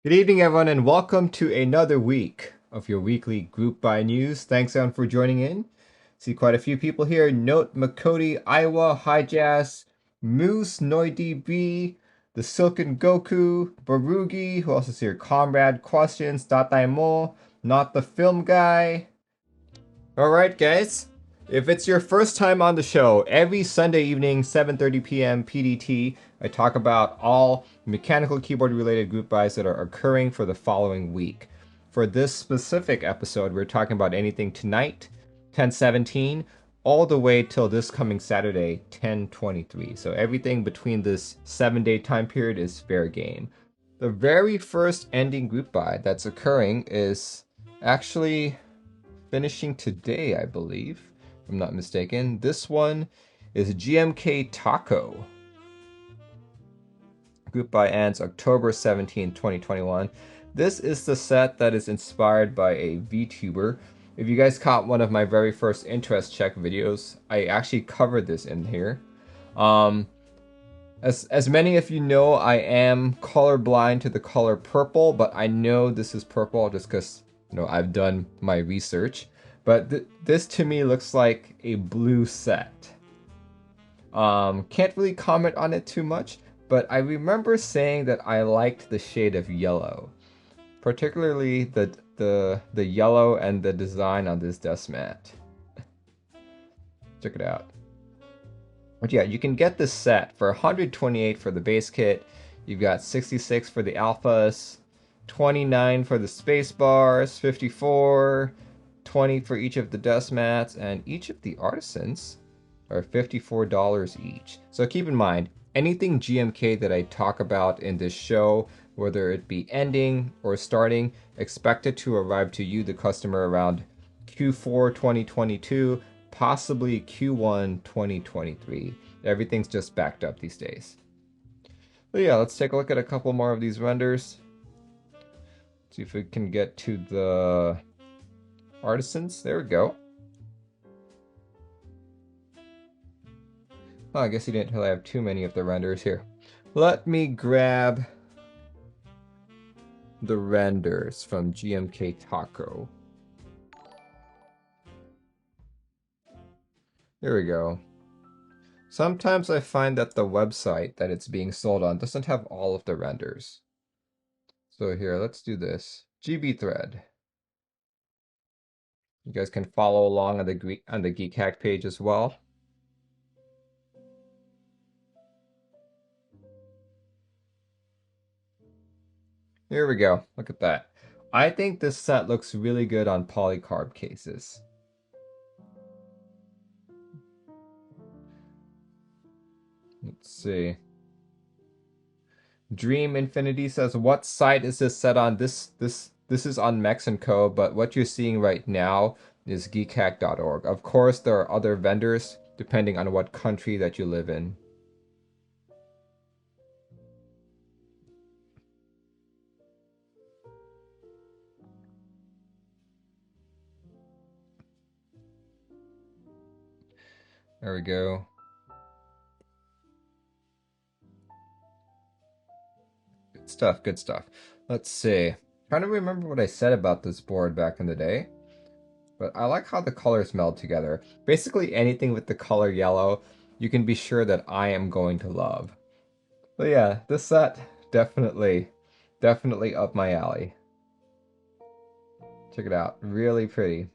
Good evening, everyone, and welcome to another week of your weekly group buy news. Thanks, everyone, for joining in. See quite a few people here. Note Makoti, Iowa, Hi Jazz, Moose, NoiDB, the Silken Goku, Barugi, who else is here? Comrade Questions, Dataimo, Not the Film Guy. Alright, guys. If it's your first time on the show, every Sunday evening, 7:30 p.m. PDT, I talk about all mechanical keyboard related group buys that are occurring for the following week. For this specific episode, we're talking about anything tonight, 10:17, all the way till this coming Saturday, 10:23. So everything between this 7-day time period is fair game. The very first ending group buy that's occurring is actually finishing today, I believe, if I'm not mistaken. This one is GMK Tako. Group buy ends October 17, 2021. This is the set that is inspired by a VTuber. If you guys caught one of my very first interest check videos, I actually covered this in here. As many of you know, I am colorblind to the color purple, but I know this is purple just because I've done my research. But this to me looks like a blue set. Can't really comment on it too much, but I remember saying that I liked the shade of yellow, particularly the yellow and the design on this desk mat. Check it out. But yeah, you can get this set for 128 for the base kit. You've got 66 for the alphas, 29 for the space bars, 54, 20 for each of the dust mats, and each of the artisans are $54 each. So keep in mind, anything GMK that I talk about in this show, whether it be ending or starting, expected to arrive to you, the customer, around Q4 2022, possibly Q1 2023. Everything's just backed up these days. But yeah, let's take a look at a couple more of these renders. See if we can get to the artisans. There we go. Oh, I guess you didn't really have too many of the renders here. Let me grab the renders from GMK Tako. There we go. Sometimes I find that the website that it's being sold on doesn't have all of the renders. So here, let's do this. GB thread. You guys can follow along on the Geek Hack page as well. Here we go. Look at that. I think this set looks really good on polycarb cases. Let's see. Dream Infinity says, what site is this set on? This is on Mexico, but what you're seeing right now is geekhack.org. Of course, there are other vendors depending on what country that you live in. There we go. Good stuff, good stuff. Let's see. Trying to remember what I said about this board back in the day. But I like how the colors meld together. Basically anything with the color yellow, you can be sure that I am going to love. But yeah, this set, definitely up my alley. Check it out. Really pretty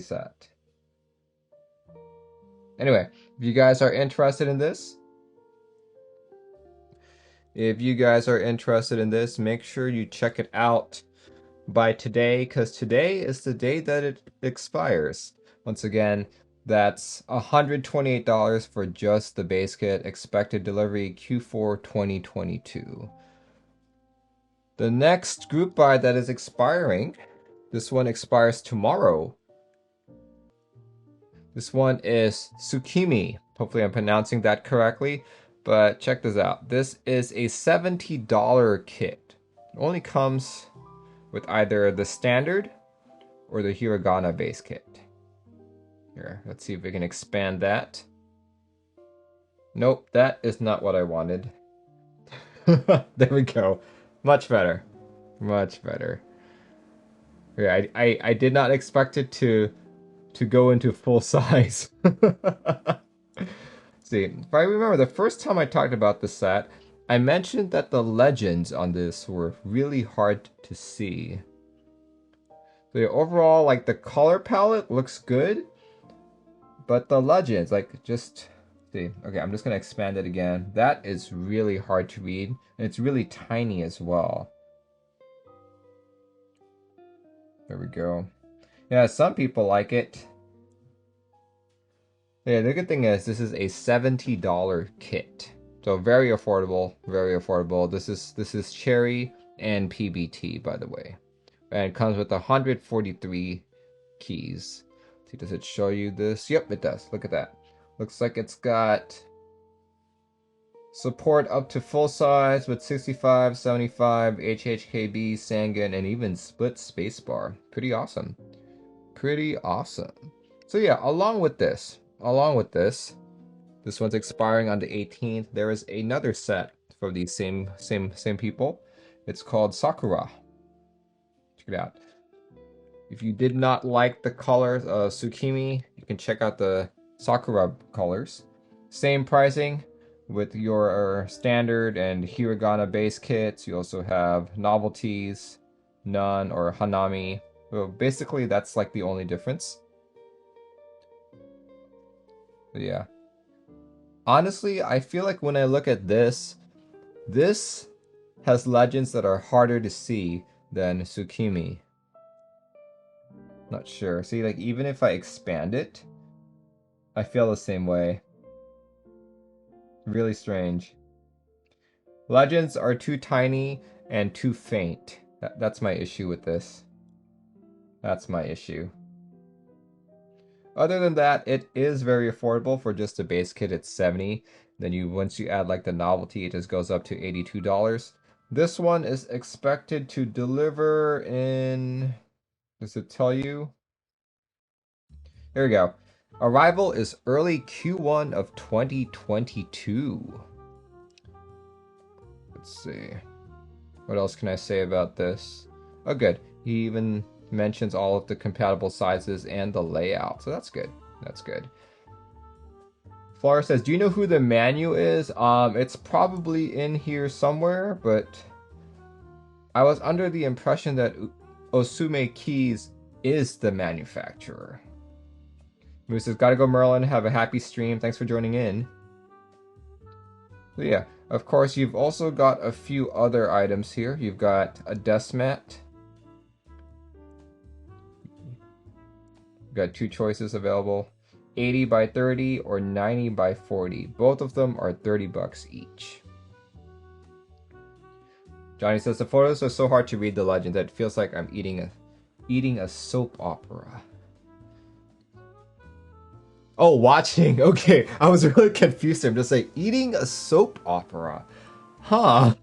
set. Anyway, if you guys are interested in this, make sure you check it out by today, because today is the day that it expires. Once again, that's $128 for just the base kit. Expected delivery Q4 2022. The next group buy that is expiring, this one expires tomorrow. This one is Tsukimi. Hopefully I'm pronouncing that correctly, but check this out. This is a $70 kit. It only comes with either the standard or the hiragana base kit. Here, let's see if we can expand that. Nope, that is not what I wanted. There we go. Much better. Much better. Yeah, I did not expect it to go into full size. See, if I remember the first time I talked about the set, I mentioned that the legends on this were really hard to see. The overall, like the color palette looks good, but the legends, like just see. Okay, I'm just gonna expand it again. That is really hard to read, and it's really tiny as well. There we go. Yeah, some people like it. Yeah, the good thing is this is a $70 kit. So very affordable, very affordable. This is cherry and PBT, by the way. And it comes with 143 keys. See, does it show you this? Yep, it does. Look at that. Looks like it's got support up to full size with 65, 75, HHKB, Sangan, and even split spacebar. Pretty awesome. Pretty awesome. So yeah, along with this, this one's expiring on the 18th. There is another set for these same people. It's called Sakura. Check it out. If you did not like the colors of Tsukimi, you can check out the Sakura colors. Same pricing with your standard and hiragana base kits. You also have novelties, none, or hanami. Well, basically that's like the only difference. But yeah. Honestly, I feel like when I look at this has legends that are harder to see than Tsukimi. Not sure. See, like even if I expand it, I feel the same way. Really strange. Legends are too tiny and too faint. That's my issue with this. That's my issue. Other than that, it is very affordable for just a base kit. It's $70. Then once you add like the novelty, it just goes up to $82. This one is expected to deliver in, does it tell you? Here we go. Arrival is early Q1 of 2022. Let's see. What else can I say about this? Oh, good. He even mentions all of the compatible sizes and the layout. So that's good. That's good. Flora says, do you know who the manu is? It's probably in here somewhere, but I was under the impression that Osume Keys is the manufacturer. Moose says, gotta go Merlin, have a happy stream. Thanks for joining in. So yeah, of course, you've also got a few other items here. You've got a desk mat. You've got two choices available. 80 by 30 or 90 by 40. Both of them are 30 bucks each. Johnny says, the photos are so hard to read the legend that it feels like I'm eating a soap opera. Oh, watching. Okay, I was really confused. I'm just like, eating a soap opera. Huh.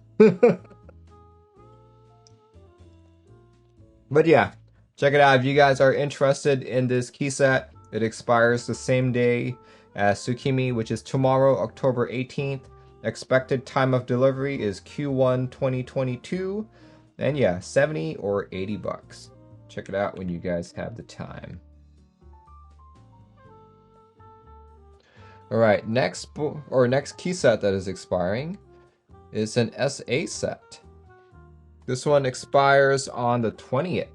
But yeah, check it out if you guys are interested in this key set. It expires the same day as Tsukimi, which is tomorrow, October 18th. Expected time of delivery is Q1 2022. And yeah, 70 or 80 bucks. Check it out when you guys have the time. All right, next key set that is expiring is an SA set. This one expires on the 20th.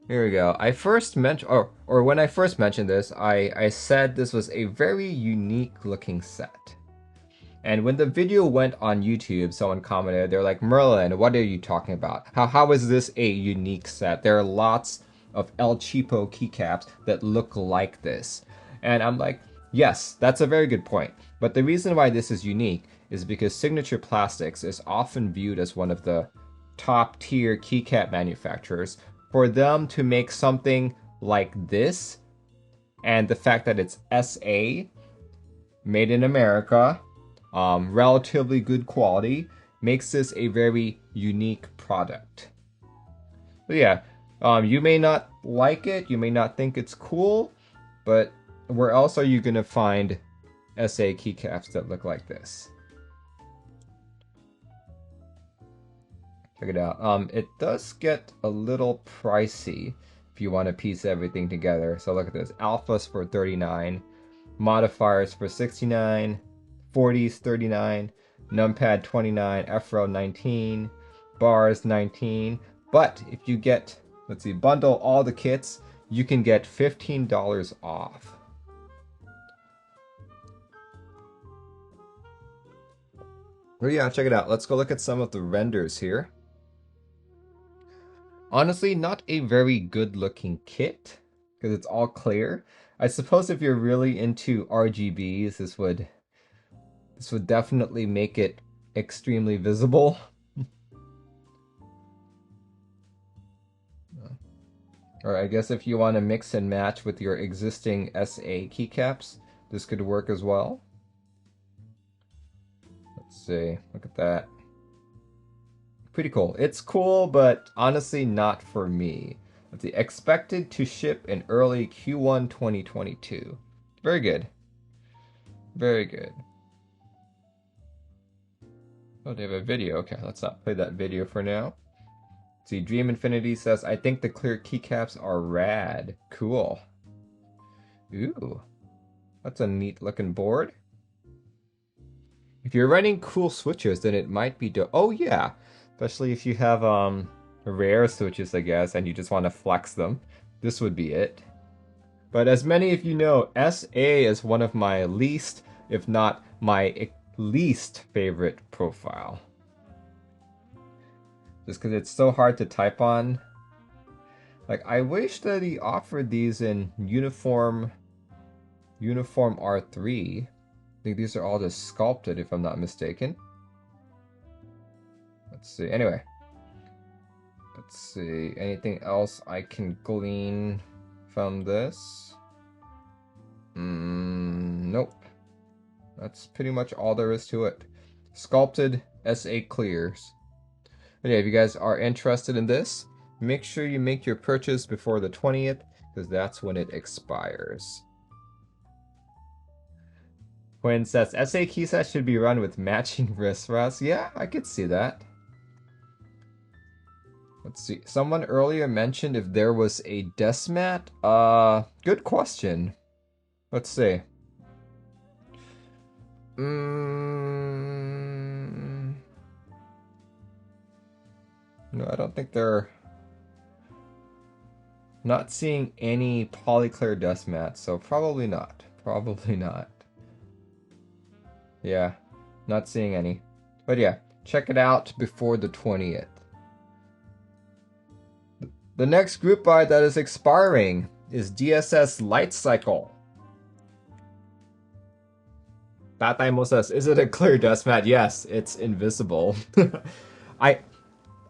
Here we go. I first mentioned, or when I first mentioned this, I said this was a very unique looking set. And when the video went on YouTube, someone commented, they're like, Merlin, what are you talking about? How is this a unique set? There are lots of El Cheapo keycaps that look like this. And I'm like, yes, that's a very good point. But the reason why this is unique is because Signature Plastics is often viewed as one of the top tier keycap manufacturers. For them to make something like this, and the fact that it's SA, made in America, relatively good quality, makes this a very unique product. But yeah, you may not like it, you may not think it's cool, but where else are you gonna find SA keycaps that look like this? Check it out. It does get a little pricey if you want to piece everything together. So look at this. Alphas for 39, modifiers for 69, 40s 39, numpad 29, FRO 19, bars 19. But if you get, let's see, bundle all the kits, you can get $15 off. Oh yeah, check it out. Let's go look at some of the renders here. Honestly, not a very good looking kit because it's all clear. I suppose if you're really into RGBs, this would definitely make it extremely visible. Or I guess if you want to mix and match with your existing SA keycaps, this could work as well. Let's see, look at that. Pretty cool. It's cool, but honestly not for me. Let's see, expected to ship in early Q1 2022. Very good. Very good. Oh, they have a video. Okay, let's not play that video for now. See, Dream Infinity says, I think the clear keycaps are rad. Cool. Ooh. That's a neat looking board. If you're running cool switches, then it might be oh yeah. Especially if you have rare switches, I guess, and you just want to flex them. This would be it. But as many of you know, SA is one of my least, if not my least favorite profile. Just because it's so hard to type on. Like, I wish that he offered these in uniform R3. I think these are all just sculpted, if I'm not mistaken. Let's see. Anyway. Let's see. Anything else I can glean from this? Nope. That's pretty much all there is to it. Sculpted SA clears. But yeah, if you guys are interested in this, make sure you make your purchase before the 20th, because that's when it expires. Quinn says, SA keysets should be run with matching wrist rests. Yeah, I could see that. Let's see. Someone earlier mentioned if there was a desk mat. Good question. Let's see. No, I don't think they're... Not seeing any Polyclear desk mats, so probably not. Probably not. Yeah, not seeing any. But yeah, check it out before the 20th. The next group buy that is expiring is DSS Lightcycle. Bataimo says, is it a clear dust mat? Yes, it's invisible.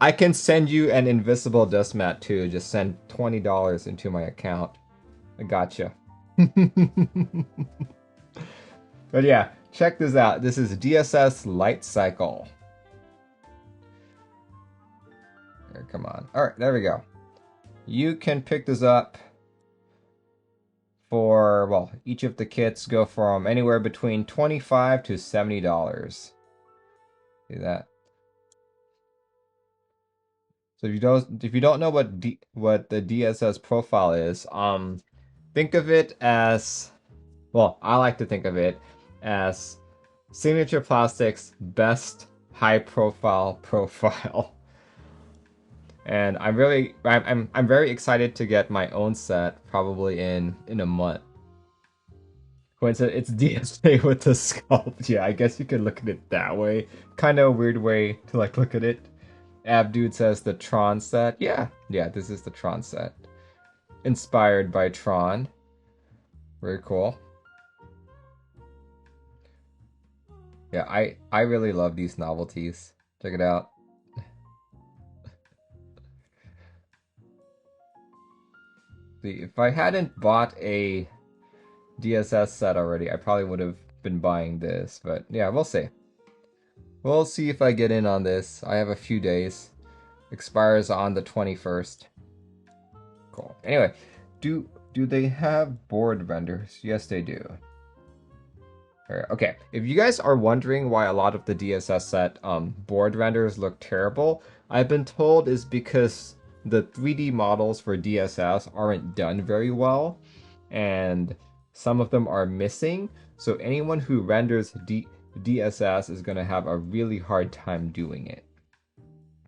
I can send you an invisible dust mat too. Just send $20 into my account. I gotcha. But yeah, check this out. This is DSS Lightcycle. Here, come on. All right, there we go. You can pick this up for, well, each of the kits go from anywhere between $25 to $70. See that? So if you don't know what the DSS profile is, think of it as, well, I like to think of it as Signature Plastics' best high-profile profile. And I'm very excited to get my own set probably in a month. Quinn said it's DSA with the sculpt. Yeah, I guess you could look at it that way. Kind of a weird way to like look at it. Abdude says the Tron set. Yeah, this is the Tron set. Inspired by Tron. Very cool. Yeah, I really love these novelties. Check it out. See, if I hadn't bought a DSS set already, I probably would have been buying this. But yeah, we'll see. We'll see if I get in on this. I have a few days. Expires on the 21st. Cool. Anyway, do they have board renders? Yes, they do. Okay, if you guys are wondering why a lot of the DSS set board renders look terrible, I've been told is because the 3D models for DSS aren't done very well, and some of them are missing. So anyone who renders DSS is going to have a really hard time doing it.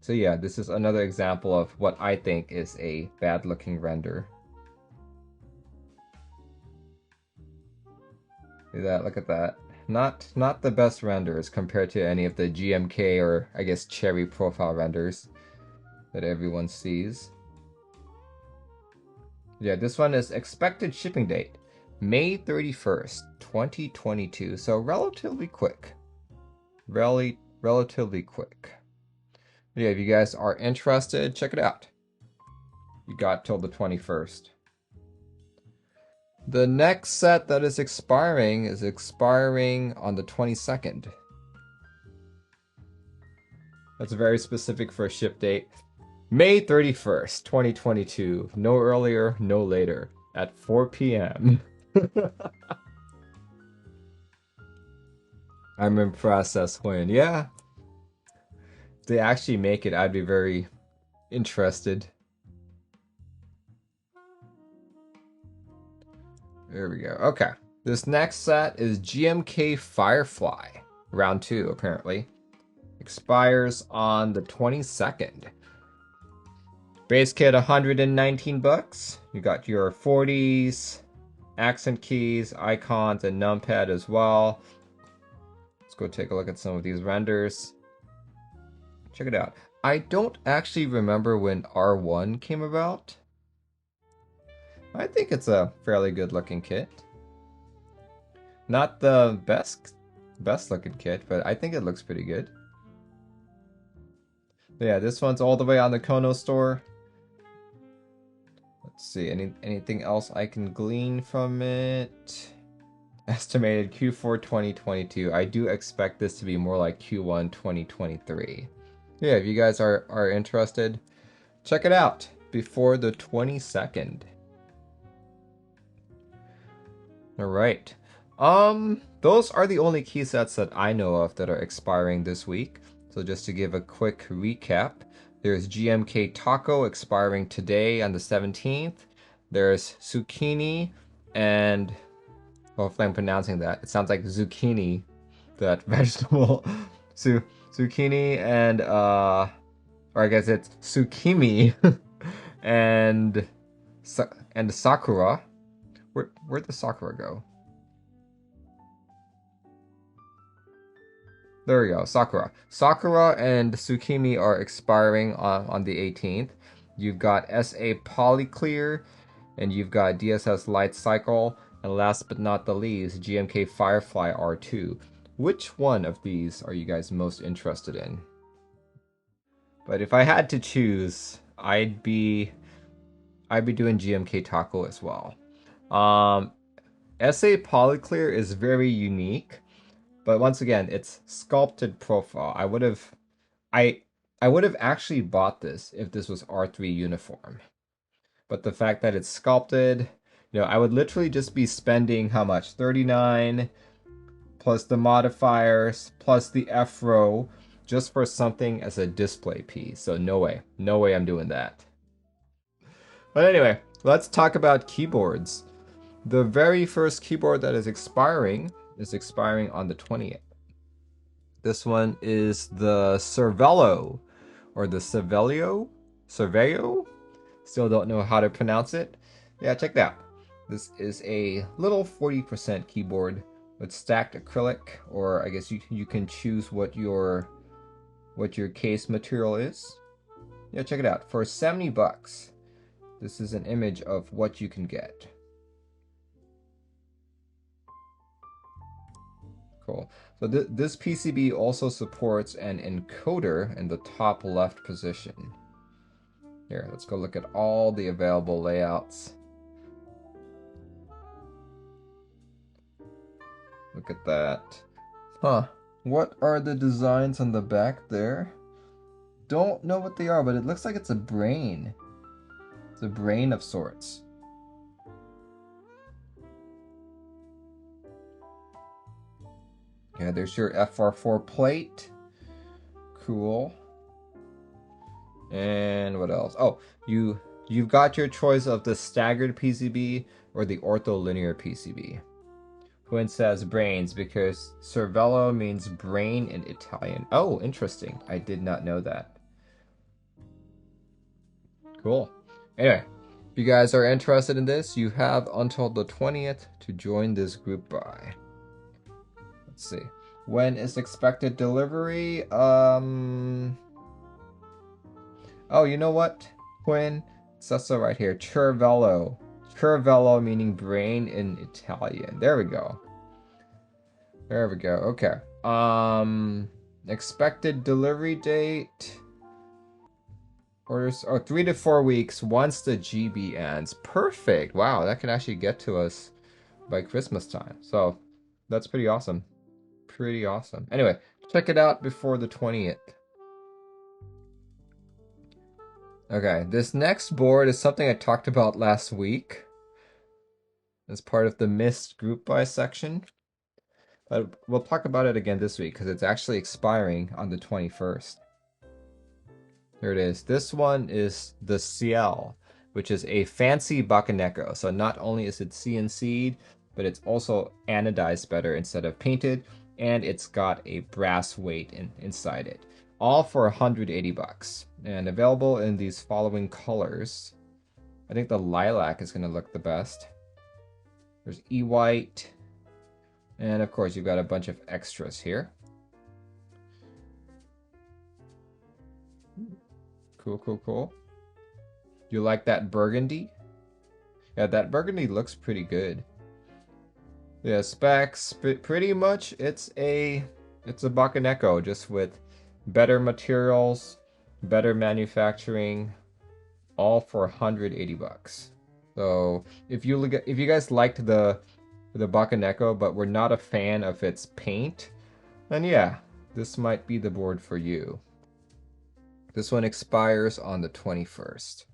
So yeah, this is another example of what I think is a bad looking render. Look at that. Not the best renders compared to any of the GMK or I guess Cherry profile renders that everyone sees. Yeah, this one is expected shipping date May 31st, 2022. So relatively quick. Relatively quick. Yeah, if you guys are interested, check it out. You got till the 21st. The next set that is expiring on the 22nd. That's very specific for a ship date. May 31st, 2022. No earlier, no later. At 4 p.m. I'm impressed, as Quinn. Yeah. If they actually make it, I'd be very interested. There we go. Okay. This next set is GMK Firefly. Round 2, apparently. Expires on the 22nd. Base kit, 119 bucks. You got your 40s, accent keys, icons, and numpad as well. Let's go take a look at some of these renders. Check it out. I don't actually remember when R1 came about. I think it's a fairly good looking kit. Not the best looking kit, but I think it looks pretty good. But yeah, this one's all the way on the Kono store. Let's see, anything else I can glean from it? Estimated Q4 2022. I do expect this to be more like Q1 2023. Yeah, if you guys are interested, check it out before the 22nd. Alright. Those are the only key sets that I know of that are expiring this week. So just to give a quick recap, there's GMK Tako expiring today on the 17th. There's Tsukimi and, well, if I'm pronouncing that, it sounds like zucchini, that vegetable. Zucchini and, or I guess it's Tsukimi and Sakura. Where'd the Sakura go? There we go, Sakura. Sakura and Tsukimi are expiring on the 18th. You've got SA Polyclear, and you've got DSS Lightcycle, and last but not the least, GMK Firefly R2. Which one of these are you guys most interested in? But if I had to choose, I'd be doing GMK Tako as well. SA Polyclear is very unique, but once again, it's sculpted profile. I would have actually bought this if this was R3 uniform. But the fact that it's sculpted, I would literally just be spending how much? 39 plus the modifiers plus the F-row just for something as a display piece. So no way I'm doing that. But anyway, let's talk about keyboards. The very first keyboard that is expiring on the 20th. This one is the Cervelo, or the Cervelio? Still don't know how to pronounce it. Yeah, check that out. This is a little 40% keyboard with stacked acrylic, or I guess you can choose what your case material is. Yeah, check it out. For 70 bucks, this is an image of what you can get. Cool. So this PCB also supports an encoder in the top left position. Here, let's go look at all the available layouts. Look at that. Huh. What are the designs on the back there? Don't know what they are, but it looks like it's a brain. It's a brain of sorts. Yeah, there's your FR4 plate. Cool. And what else? Oh, you've got your choice of the staggered PCB or the ortholinear PCB. Quinn says brains because cervello means brain in Italian. Oh, interesting. I did not know that. Cool. Anyway, if you guys are interested in this, you have until the 20th to join this group buy. Let's see. When is expected delivery? Oh, you know what, Quinn? It's also right here. Cervello. Cervello meaning brain in Italian. There we go. There we go. Okay. Expected delivery date. Orders 3 to 4 weeks once the GB ends. Perfect. Wow, that can actually get to us by Christmas time. So that's pretty awesome. Pretty awesome. Anyway, check it out before the 20th. Okay, this next board is something I talked about last week as part of the missed group buy section. But we'll talk about it again this week because it's actually expiring on the 21st. Here it is. This one is the CL, which is a fancy Bakeneko. So not only is it CNC'd, but it's also anodized better instead of painted, and it's got a brass weight inside it. All for 180 bucks, and available in these following colors. I think the lilac is going to look the best. There's E-white, and of course you've got a bunch of extras here. Cool, cool, cool. You like that burgundy? Yeah, that burgundy looks pretty good. Yeah, specs, pretty much it's a Bakeneko, just with better materials, better manufacturing, all for 180 bucks. So if you guys liked the Bakeneko but were not a fan of its paint, then yeah, this might be the board for you. This one expires on the 21st.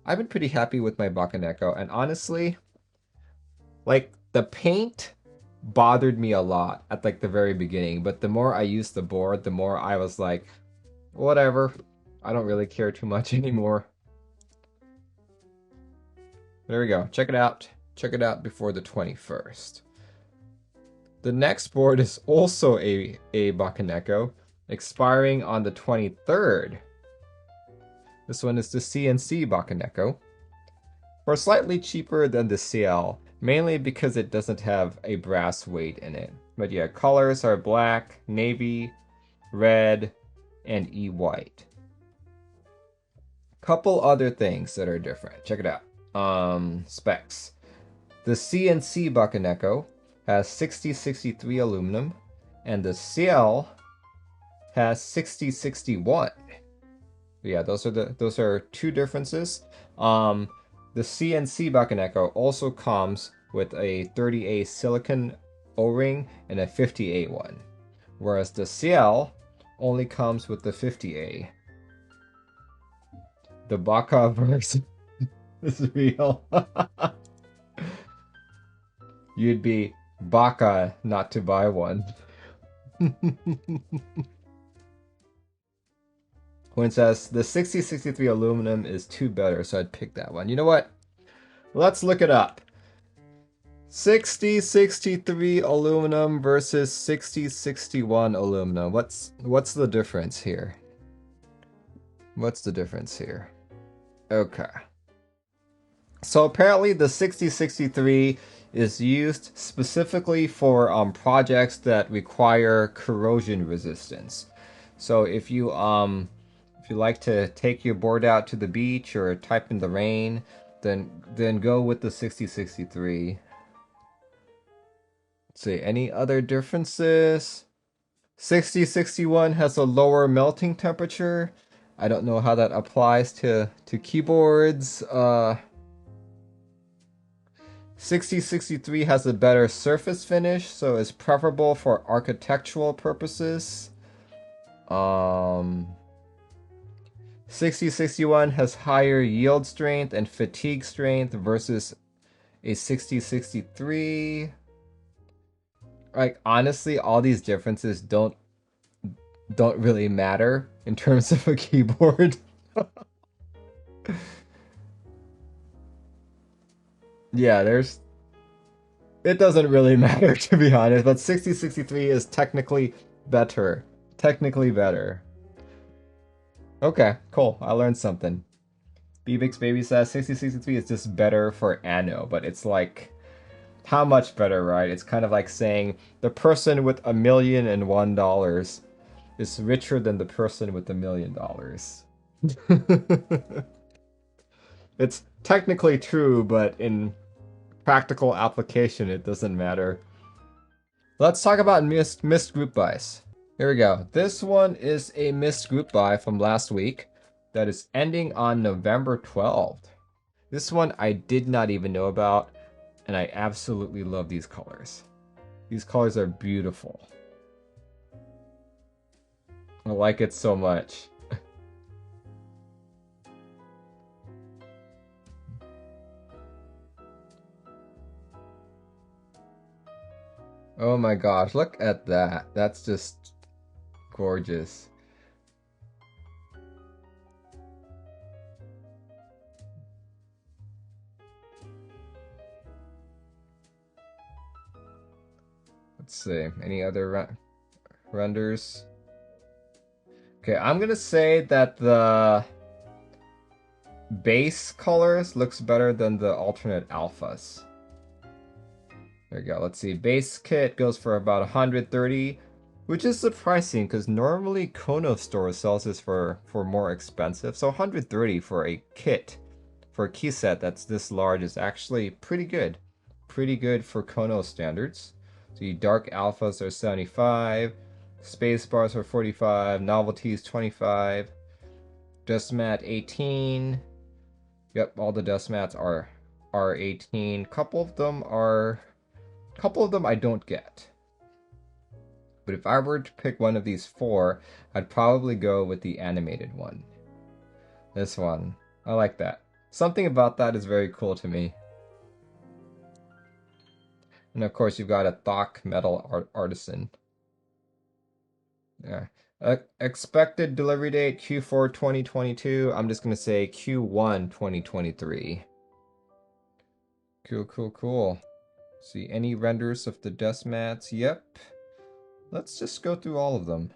I've been pretty happy with my Bakeneko, and honestly, like, the paint bothered me a lot at like the very beginning, but the more I used the board, the more I was like, whatever, I don't really care too much anymore. There we go. Check it out. Check it out before the 21st. The next board is also a Bakeneko, expiring on the 23rd. This one is the CNC Bakeneko, for slightly cheaper than the CL, mainly because it doesn't have a brass weight in it. But yeah, colors are black, navy, red, and E-white. Couple other things that are different. Check it out. Specs. The CNC Bakeneko has 6063 aluminum, and the CL has 6061. Yeah, those are two differences. The CNC Bakeneko also comes with a 30A silicon O-ring and a 50A one, whereas the CL only comes with the 50A. The Baka verse is real. You'd be Baka not to buy one. When it says the 6063 aluminum is two better, so I'd pick that one. You know what? Let's look it up. 6063 aluminum versus 6061 aluminum. What's the difference here? What's the difference here? Okay. So apparently the 6063 is used specifically for projects that require corrosion resistance. So if you like to take your board out to the beach or type in the rain, then go with the 6063. Let's see, any other differences? 6061 has a lower melting temperature. I don't know how that applies to keyboards. 6063 has a better surface finish, so it's preferable for architectural purposes. 6061 has higher yield strength and fatigue strength versus a 6063. Like honestly, all these differences don't really matter in terms of a keyboard. Yeah, there's it doesn't really matter to be honest, but 6063 is technically better. Technically better. Okay, cool. I learned something. Bebix Baby says 6063 is just better for Anno, but it's like how much better, right? It's kind of like saying the person with $1,000,001 is richer than the person with $1,000,000. It's technically true, but in practical application, it doesn't matter. Let's talk about missed group buys. Here we go. This one is a missed group buy from last week that is ending on November 12th. This one I did not even know about, and I absolutely love these colors. These colors are beautiful. I like it so much. Oh my gosh, look at that. That's just gorgeous. Let's see, any other renders? Okay, I'm gonna say that the base colors looks better than the alternate alphas. There you go. Let's see. Base kit goes for about 130, which is surprising because normally Kono Store sells this for more expensive. So 130 for a kit, for a key set that's this large is actually pretty good. Pretty good for Kono standards. So your dark alphas are 75, space bars are 45, novelties 25, dust mat 18. Yep, all the dust mats are 18. Couple of them I don't get. But if I were to pick one of these four, I'd probably go with the animated one. This one. I like that. Something about that is very cool to me. And of course, you've got a Thok Metal Artisan. Yeah. Expected delivery date Q4 2022. I'm just going to say Q1 2023. Cool, cool, cool. See any renders of the dust mats? Yep. Let's just go through all of them.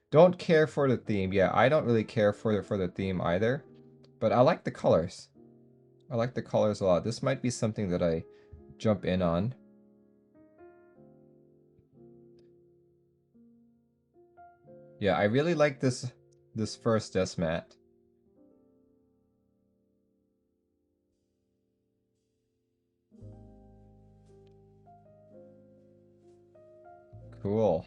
Don't care for the theme. Yeah, I don't really care for the theme either. But I like the colors. I like the colors a lot. This might be something that I jump in on. Yeah, I really like this first dust mat. Cool.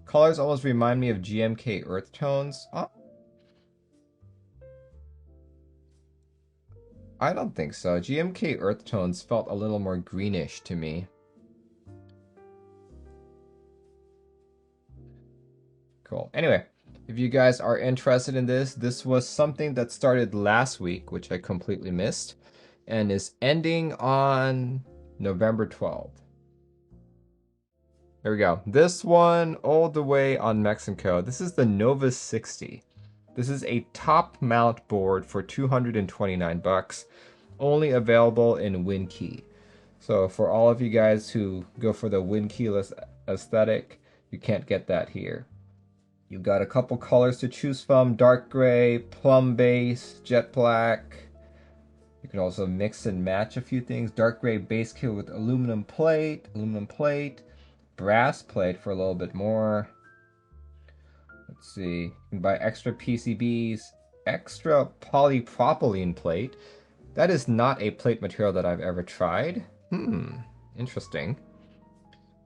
Colors almost remind me of GMK Earth Tones. Oh, I don't think so. GMK Earth Tones felt a little more greenish to me. Cool. Anyway, if you guys are interested in this was something that started last week, which I completely missed, and is ending on November 12th. There we go. This one all the way on Mexico. This is the Novus 60. This is a top mount board for 229 bucks, only available in WinKey. So for all of you guys who go for the WinKeyless aesthetic, you can't get that here. You've got a couple colors to choose from: dark gray, plum base, jet black. You can also mix and match a few things. Dark gray base kit with aluminum plate, brass plate for a little bit more. Let's see. You can buy extra PCBs, extra polypropylene plate. That is not a plate material that I've ever tried. Interesting.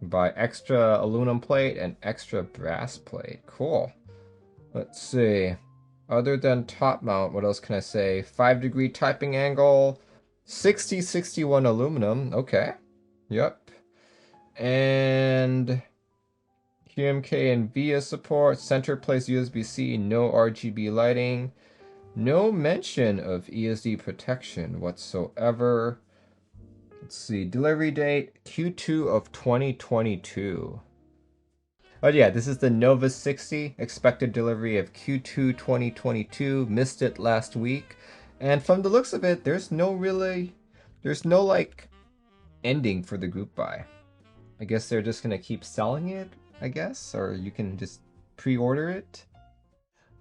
Buy extra aluminum plate and extra brass plate. Cool. Let's see. Other than top mount, what else can I say? 5-degree typing angle, 6061 aluminum. Okay. Yep. And GMK and VIA support, center place USB-C, no RGB lighting, no mention of ESD protection whatsoever. Let's see, delivery date Q2 of 2022. Oh yeah, this is the Novus 60, expected delivery of Q2 2022. Missed it last week. And from the looks of it, there's no like ending for the group buy. I guess they're just gonna keep selling it, I guess, or you can just pre-order it.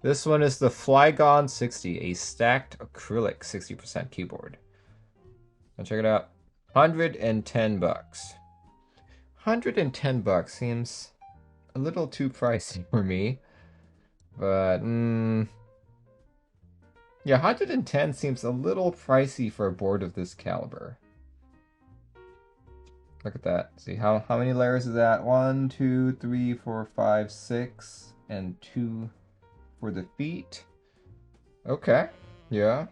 This one is the Flygone 60, a stacked acrylic 60% keyboard. Now check it out. 110 bucks. 110 bucks seems a little too pricey for me. But yeah, 110 seems a little pricey for a board of this caliber. Look at that. See how many layers is that? 1, 2, 3, 4, 5, 6, and 2 for the feet. Okay. Yeah.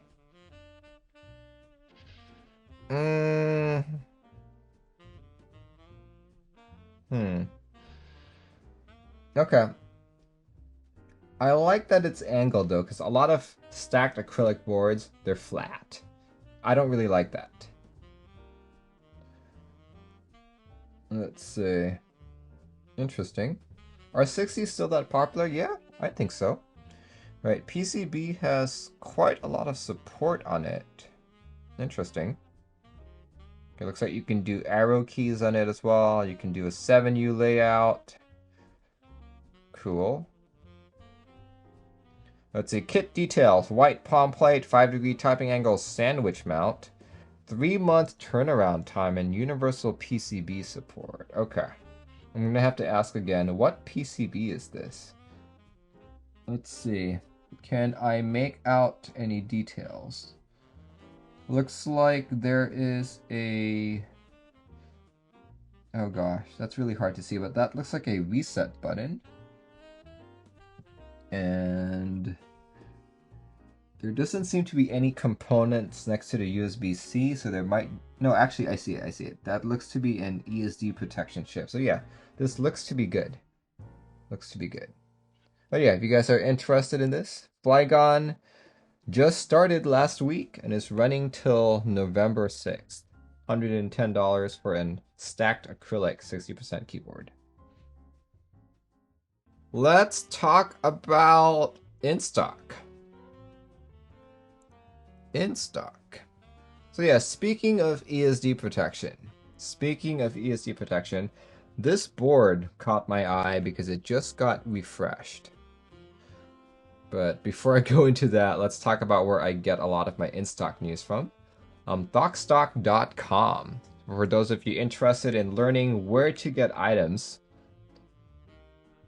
Okay. I like that it's angled though, because a lot of stacked acrylic boards, they're flat. I don't really like that. Let's see. Interesting. Are 60s still that popular? Yeah, I think so. Right, PCB has quite a lot of support on it. Interesting. It looks like you can do arrow keys on it as well. You can do a 7U layout. Cool. Let's see, kit details. White palm plate, 5-degree typing angle sandwich mount. 3-month turnaround time and universal PCB support. Okay. I'm gonna have to ask again, what PCB is this? Let's see. Can I make out any details? Looks like there is a... Oh gosh, that's really hard to see, but that looks like a reset button. And there doesn't seem to be any components next to the USB-C, so there might... No, actually, I see it. That looks to be an ESD protection chip. So yeah, this looks to be good. But yeah, if you guys are interested in this, Flygone just started last week and is running till November 6th. $110 for a stacked acrylic 60% keyboard. Let's talk about in stock. So yeah, speaking of ESD protection, this board caught my eye because it just got refreshed. But before I go into that, let's talk about where I get a lot of my in-stock news from. Thoughtstock.com. For those of you interested in learning where to get items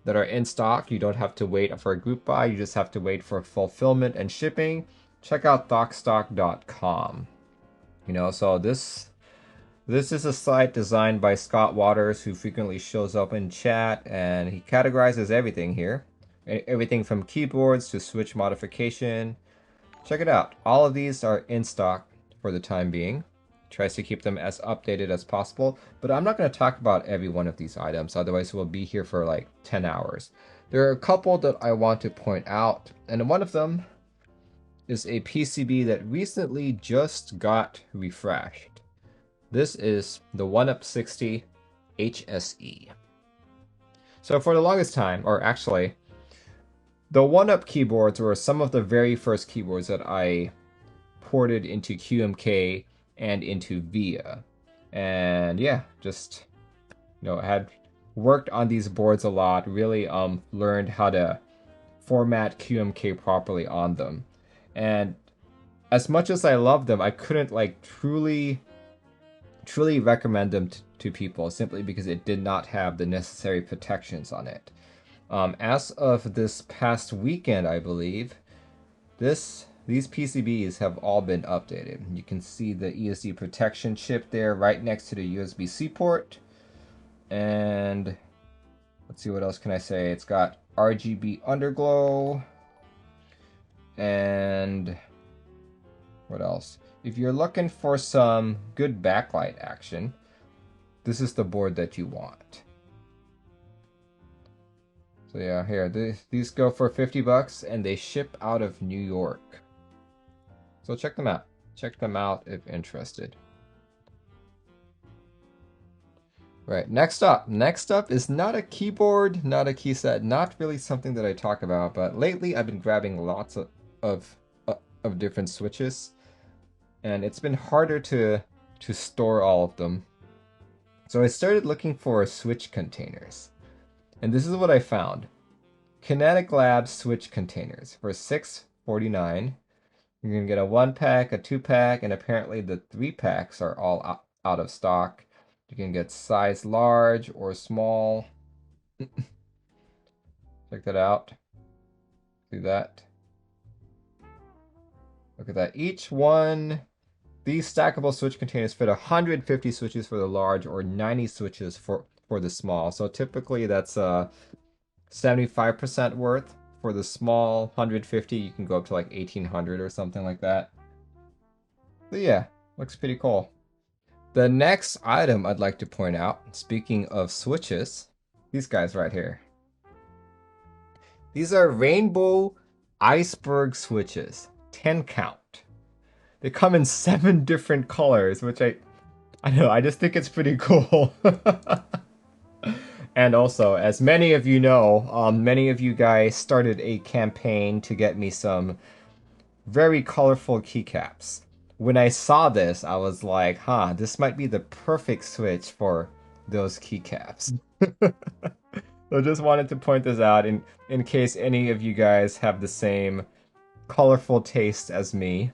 that are in stock, you don't have to wait for a group buy, you just have to wait for fulfillment and shipping. Check out thoughtstock.com. You know, so this is a site designed by Scott Waters, who frequently shows up in chat, and he categorizes everything here. Everything from keyboards to switch modification. Check it out. All of these are in stock for the time being. Tries to keep them as updated as possible, but I'm not going to talk about every one of these items, otherwise we'll be here for like 10 hours. There are a couple that I want to point out, and one of them is a PCB that recently just got refreshed. This is the 1UP60 HSE. So for the longest time, or actually, the 1UP keyboards were some of the very first keyboards that I ported into QMK and into VIA. And yeah, just, you know, had worked on these boards a lot, really learned how to format QMK properly on them. And as much as I love them, I couldn't like truly recommend them to people simply because it did not have the necessary protections on it. As of this past weekend, I believe, these PCBs have all been updated. You can see the ESD protection chip there right next to the USB-C port. And let's see, what else can I say? It's got RGB underglow. And what else? If you're looking for some good backlight action, this is the board that you want. So yeah, here, these go for 50 bucks and they ship out of New York. So check them out. Check them out if interested. Right, next up. Next up is not a keyboard, not a key set, not really something that I talk about, but lately I've been grabbing lots of, uh, of different switches, and it's been harder to store all of them. So I started looking for switch containers, and this is what I found. Kinetic Labs switch containers for $6.49. You can get a 1-pack, a 2-pack, and apparently the 3-packs are all out of stock. You can get size large or small. Check that out. Do that. Look at that. Each one, these stackable switch containers fit 150 switches for the large or 90 switches for the small. So typically that's 75% worth. For the small 150, you can go up to like 1800 or something like that. But yeah, looks pretty cool. The next item I'd like to point out, speaking of switches, these guys right here. These are rainbow Ice Burg switches, 10 count. They come in 7 different colors, which I don't know, I just think it's pretty cool. And also, as many of you know, many of you guys started a campaign to get me some very colorful keycaps. When I saw this, I was like, huh, this might be the perfect switch for those keycaps. So just wanted to point this out in case any of you guys have the same colorful taste as me.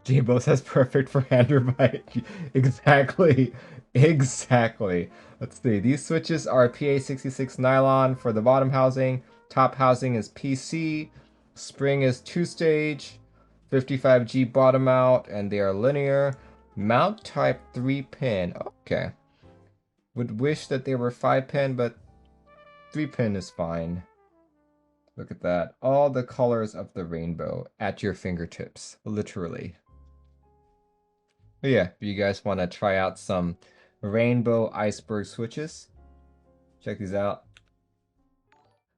Jabo says perfect for Handerbite. Exactly. Exactly. Let's see. These switches are PA66 nylon for the bottom housing. Top housing is PC. Spring is 2-stage. 55G bottom out, and they are linear. Mount type 3-pin. Okay. Would wish that they were 5-pin, but 3-pin is fine. Look at that. All the colors of the rainbow at your fingertips. Literally. But yeah, if you guys want to try out some rainbow Ice Burg switches, check these out.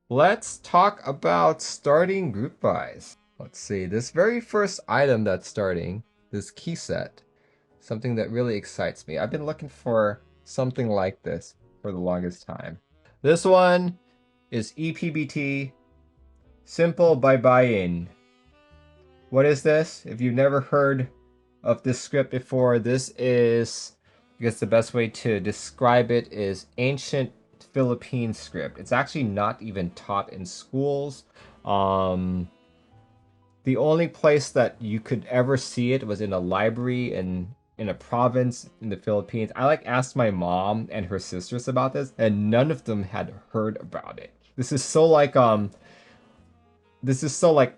Let's talk about starting group buys. Let's see, this very first item that's starting, this key set, something that really excites me. I've been looking for something like this for the longest time. This one is ePBT Simple Baybayin. What is this? If you've never heard of this script before, this is, I guess the best way to describe it is ancient Philippine script. It's actually not even taught in schools. The only place that you could ever see it was in a library in a province in the Philippines. I asked my mom and her sisters about this, and none of them had heard about it. This is so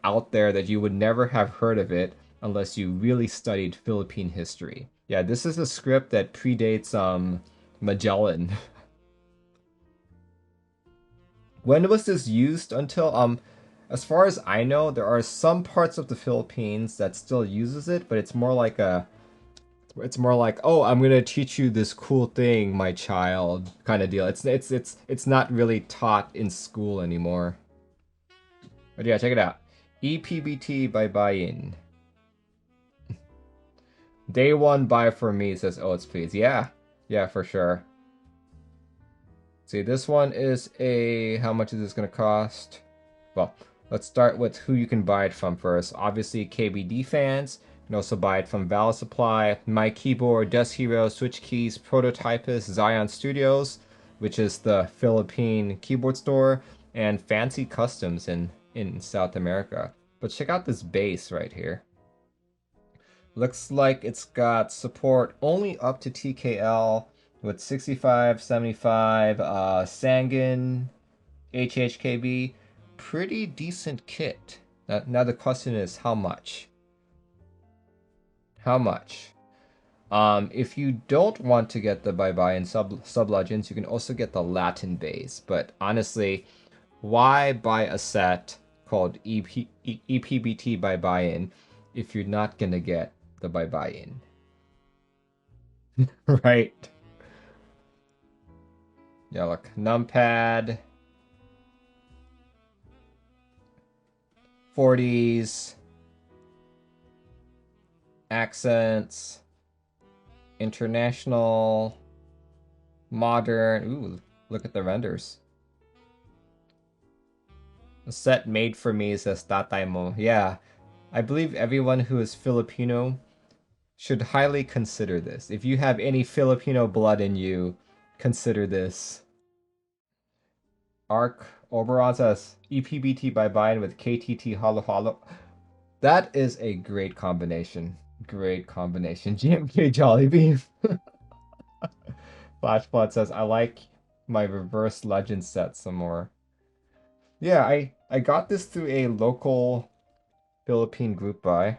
out there that you would never have heard of it unless you really studied Philippine history. Yeah, this is a script that predates Magellan. When was this used until as far as I know, there are some parts of the Philippines that still uses it, but it's more like oh, I'm gonna teach you this cool thing, my child, kind of deal. It's not really taught in school anymore. But yeah, check it out. ePBT Baybayin. Day 1 buy for me, says oh, it's please. Yeah, for sure. See, this one is how much is this gonna cost? Well, let's start with who you can buy it from first. Obviously, KBD fans. You can also buy it from Valve Supply, My Keyboard, Dust Hero, Switch Keys, Prototypist, Zion Studios, which is the Philippine keyboard store, and Fancy Customs in South America. But check out this base right here. Looks like it's got support only up to TKL with 65, 75, Sangan, HHKB. Pretty decent kit. Now the question is how much? How much? If you don't want to get the Baybayin sub legends, you can also get the Latin base. But honestly, why buy a set called ePBT Baybayin if you're not gonna get the Baybayin? Right? Yeah, look, numpad, 40s, accents, international, Modern. Ooh, look at the renders. A set made for me, says Tatay mo. Yeah, I believe everyone who is Filipino should highly consider this. If you have any Filipino blood in you, consider this. Arc Oberon says ePBT Baybayin with KTT Holo Holo. That is a great combination. Great combination. GMK Jollybean. Flashblood says I like my reverse legend set some more. Yeah, I got this through a local Philippine group buy.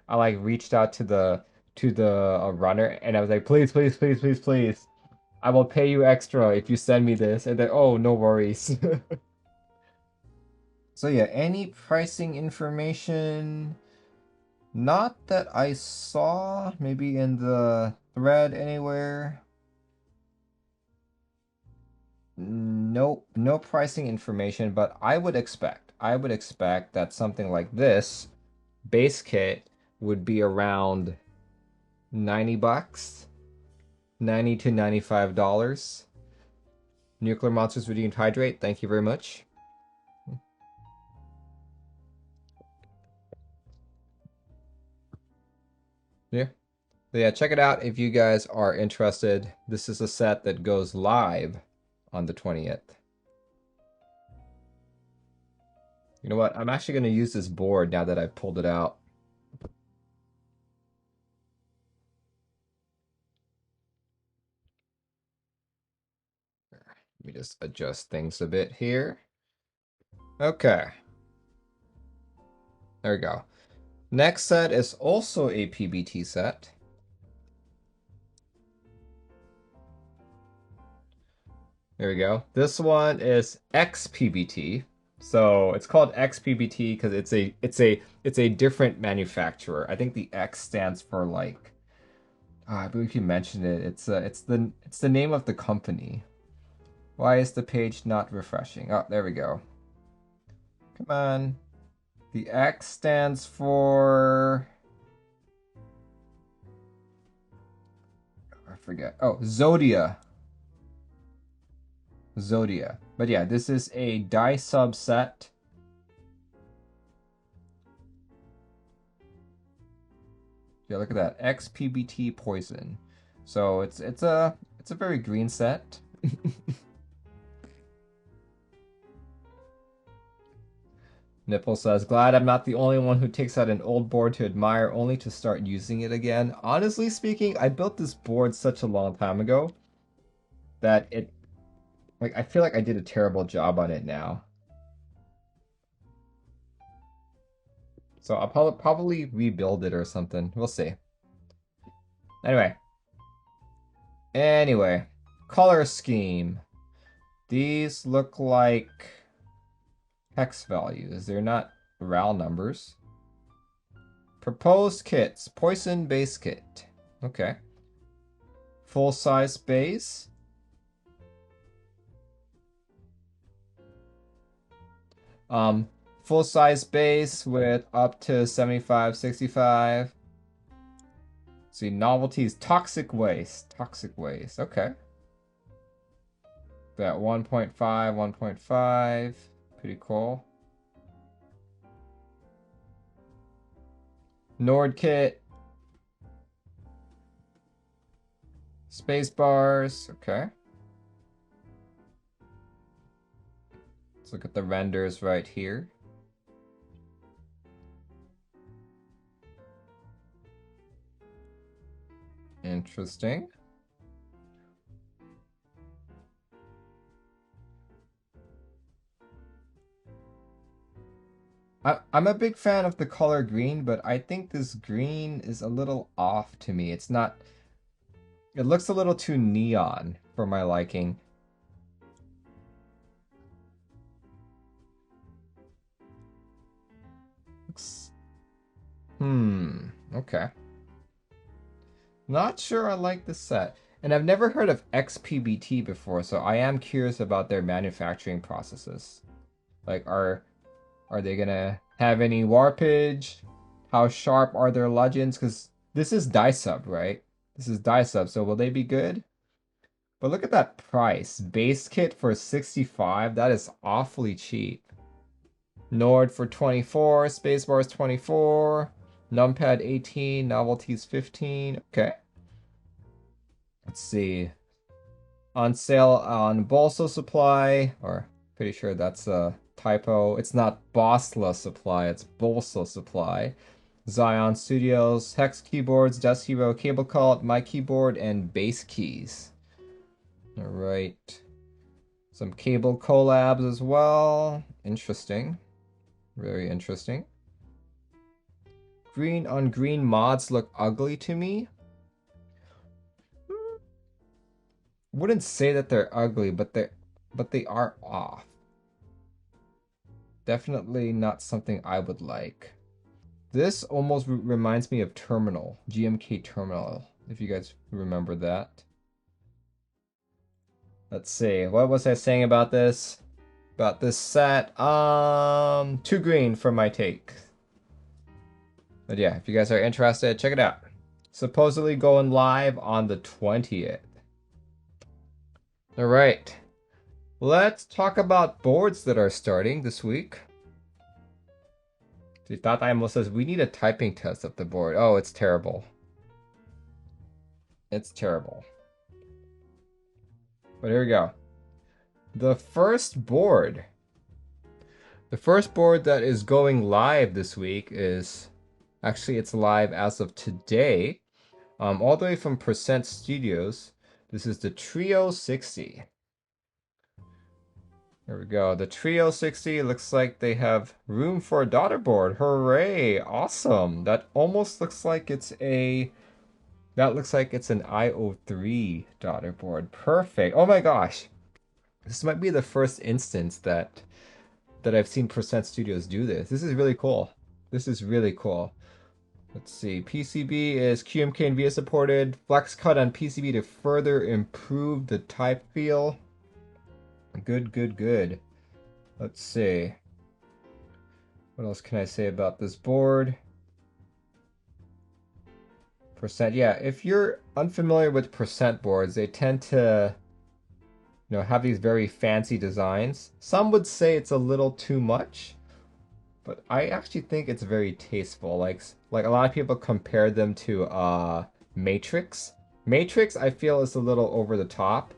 I like reached out to the runner and I was like, please, please, please, please, please. I will pay you extra if you send me this. And then, oh, no worries. So yeah, any pricing information? Not that I saw. Maybe in the thread anywhere. Nope, no pricing information, but I would expect that something like this base kit would be around 90 bucks, 90 to $95. Nuclear Monsters Redeemed Hydrate, thank you very much. Yeah. So yeah, check it out if you guys are interested. This is a set that goes live on the 20th. You know what? I'm actually going to use this board now that I've pulled it out. Let me just adjust things a bit here. Okay. There we go. Next set is also a PBT set. There we go. This one is xPBT. So it's called xPBT because it's a different manufacturer. I think the X stands for like I believe you mentioned it. It's the name of the company. Why is the page not refreshing? Oh, there we go. Come on. The X stands for I forget. Oh, Zodia. Zodia. But yeah, this is a die subset. Yeah, look at that. xPBT Poison. So it's a very green set. Nipple says, glad I'm not the only one who takes out an old board to admire only to start using it again. Honestly speaking, I built this board such a long time ago that I feel like I did a terrible job on it now. So I'll probably rebuild it or something. We'll see. Anyway, color scheme. These look like hex values. They're not RAL numbers. Proposed kits. Poison base kit. Okay. Full size base. Full size base with up to 75, 65. See, Novelkeys, toxic waste. Toxic waste. Okay. That 1.5, 1.5. Pretty cool. Nord kit. Space bars. Okay. Let's look at the renders right here. Interesting. I'm a big fan of the color green, but I think this green is a little off to me. It's not... It looks a little too neon for my liking. Looks... Okay. Not sure I like this set. And I've never heard of xPBT before, so I am curious about their manufacturing processes. Like, are they gonna have any warpage? How sharp are their legends? Because this is die sub, right? This is die sub, so will they be good? But look at that price. Base kit for 65, that is awfully cheap. Nord for 24, Spacebars 24, Numpad 18, Novelkeys 15. Okay. Let's see. On sale on Bolso Supply, or pretty sure that's a typo. It's not Bosla Supply, it's Bolso Supply. Zion Studios, Hex Keyboards, Dust Hero, Cable Cult, My Keyboard, and Bass Keys. Alright. Some cable collabs as well. Interesting. Very interesting. Green on green mods look ugly to me. Wouldn't say that they're ugly, but they are off. Definitely not something I would like. This almost reminds me of Terminal, GMK Terminal, if you guys remember that. Let's see, what was I saying about this? About this set? Too green for my take. But yeah, if you guys are interested, check it out. Supposedly going live on the 20th. Alright. Let's talk about boards that are starting this week. Tatayamo says, we need a typing test of the board. Oh, it's terrible. It's terrible. But here we go. The first board that is going live this week is... Actually, it's live as of today. All the way from Percent Studios. This is the Trio 60. There we go. The Trio 60 looks like they have room for a daughter board. Hooray! Awesome! That almost looks like it's a... That looks like it's an IO3 daughter board. Perfect! Oh my gosh! This might be the first instance that I've seen Percent Studios do this. This is really cool. This is really cool. Let's see. PCB is QMK and VIA supported. Flex cut on PCB to further improve the type feel. Good, good, good. Let's see. What else can I say about this board? Percent, yeah, if you're unfamiliar with percent boards, they tend to, have these very fancy designs. Some would say it's a little too much, but I actually think it's very tasteful. Like a lot of people compare them to Matrix. Matrix, I feel, is a little over the top,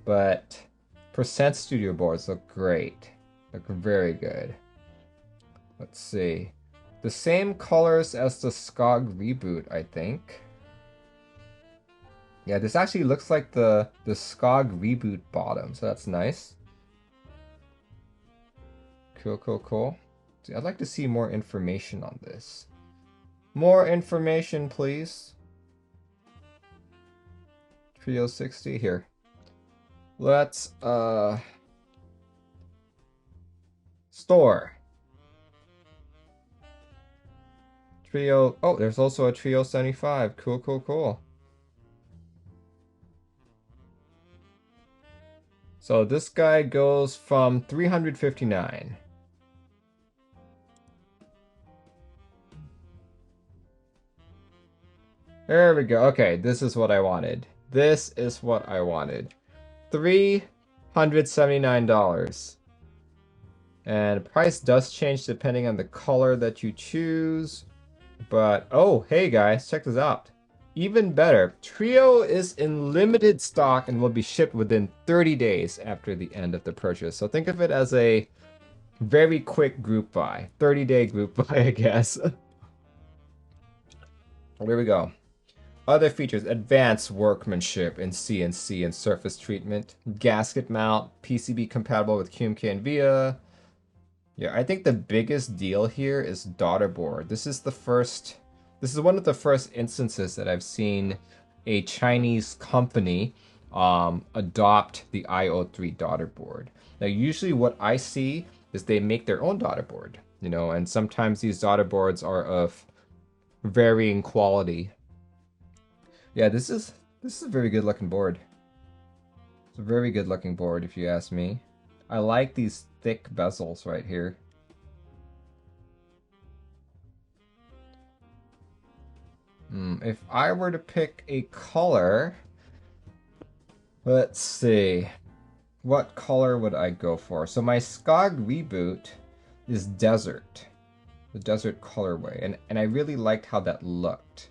but Percent Studio boards look great. Look very good. Let's see. The same colors as the SCOG reboot, I think. Yeah, this actually looks like the SCOG reboot bottom, so that's nice. Cool, cool, cool. See, I'd like to see more information on this. More information, please. Trio 60 here. Let's store. Trio. Oh, there's also a Trio 75. Cool, cool, cool. So this guy goes from 359. There we go. Okay, this is what I wanted. This is what I wanted. $379. And price does change depending on the color that you choose. But, oh, hey guys, check this out. Even better, Trio is in limited stock and will be shipped within 30 days after the end of the purchase. So think of it as a very quick group buy. 30-day group buy, I guess. Here we go. Other features: advanced workmanship in CNC and surface treatment, gasket mount, PCB compatible with QMK and VIA. Yeah, I think the biggest deal here is daughter board. This is one of the first instances that I've seen a Chinese company adopt the IO3 daughter board. Now, usually what I see is they make their own daughter board, and sometimes these daughter boards are of varying quality. Yeah, this is a very good looking board. It's a very good looking board, if you ask me. I like these thick bezels right here. If I were to pick a color, Let's see. What color would I go for? So my SCOG reboot is desert. The desert colorway. And I really liked how that looked.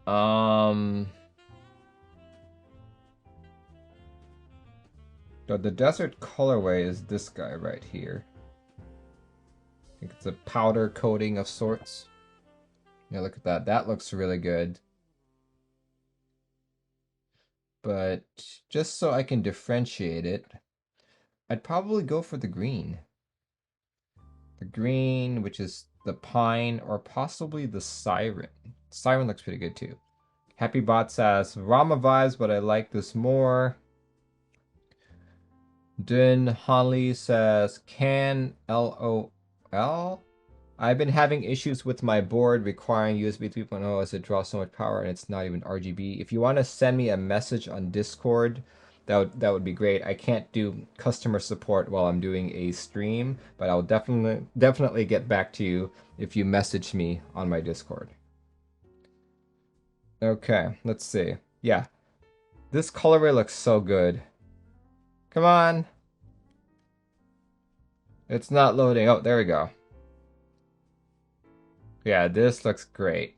The desert colorway is this guy right here. I think it's a powder coating of sorts. Yeah, look at that. That looks really good. But just so I can differentiate it, I'd probably go for the green. The green, which is the pine, or possibly the siren. Siren looks pretty good too. Happy Bot says, Rama vibes, but I like this more. Din Hanley says, can LOL? I've been having issues with my board requiring USB 3.0 as it draws so much power and it's not even RGB. If you want to send me a message on Discord, that would be great. I can't do customer support while I'm doing a stream, but I'll definitely get back to you if you message me on my Discord. Okay, let's see. Yeah, this colorway looks so good. Come on. It's not loading. Oh, there we go. Yeah, this looks great.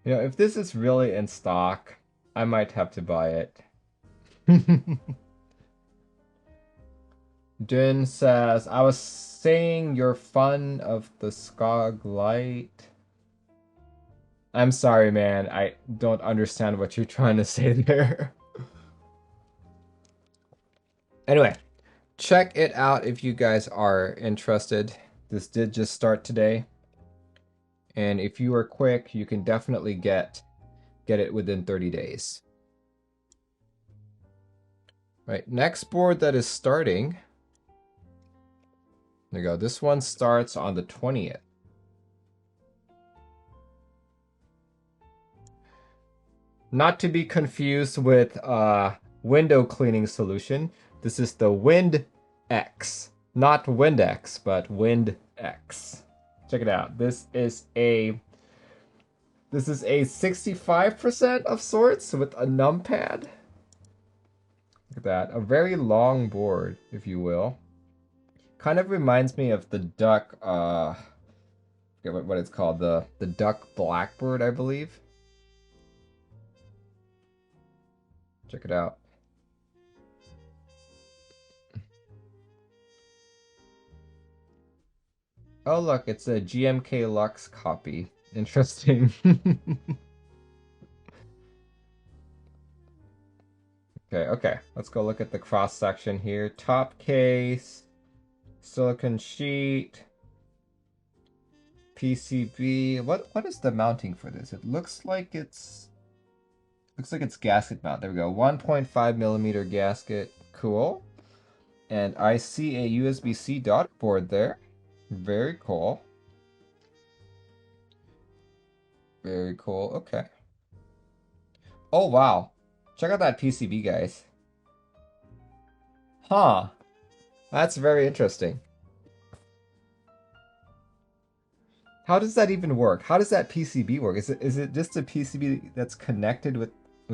You know, if this is really in stock, I might have to buy it. Jin says, I was saying you're fun of the Skog light. I'm sorry, man. I don't understand what you're trying to say there. Anyway, check it out if you guys are interested. This did just start today. And if you are quick, you can definitely get it within 30 days. Right, next board that is starting. There you go. This one starts on the 20th. Not to be confused with window cleaning solution. This is the Wind X. Not Windex, but Wind X. Check it out. This is a 65% of sorts with a numpad. Look at that. A very long board, if you will. Kind of reminds me of the duck, I forget what it's called, the duck blackbird, I believe. Check it out. Oh look, it's a GMK Lux copy. Interesting. Okay. Let's go look at the cross section here. Top case, silicon sheet, PCB. What is the mounting for this? It looks like it's gasket mount. There we go. 1.5 millimeter gasket. Cool. And I see a USB-C daughter board there. Very cool. Very cool. Okay. Oh wow. Check out that PCB, guys. Huh. That's very interesting. How does that even work? How does that PCB work? Is it just a PCB that's connected with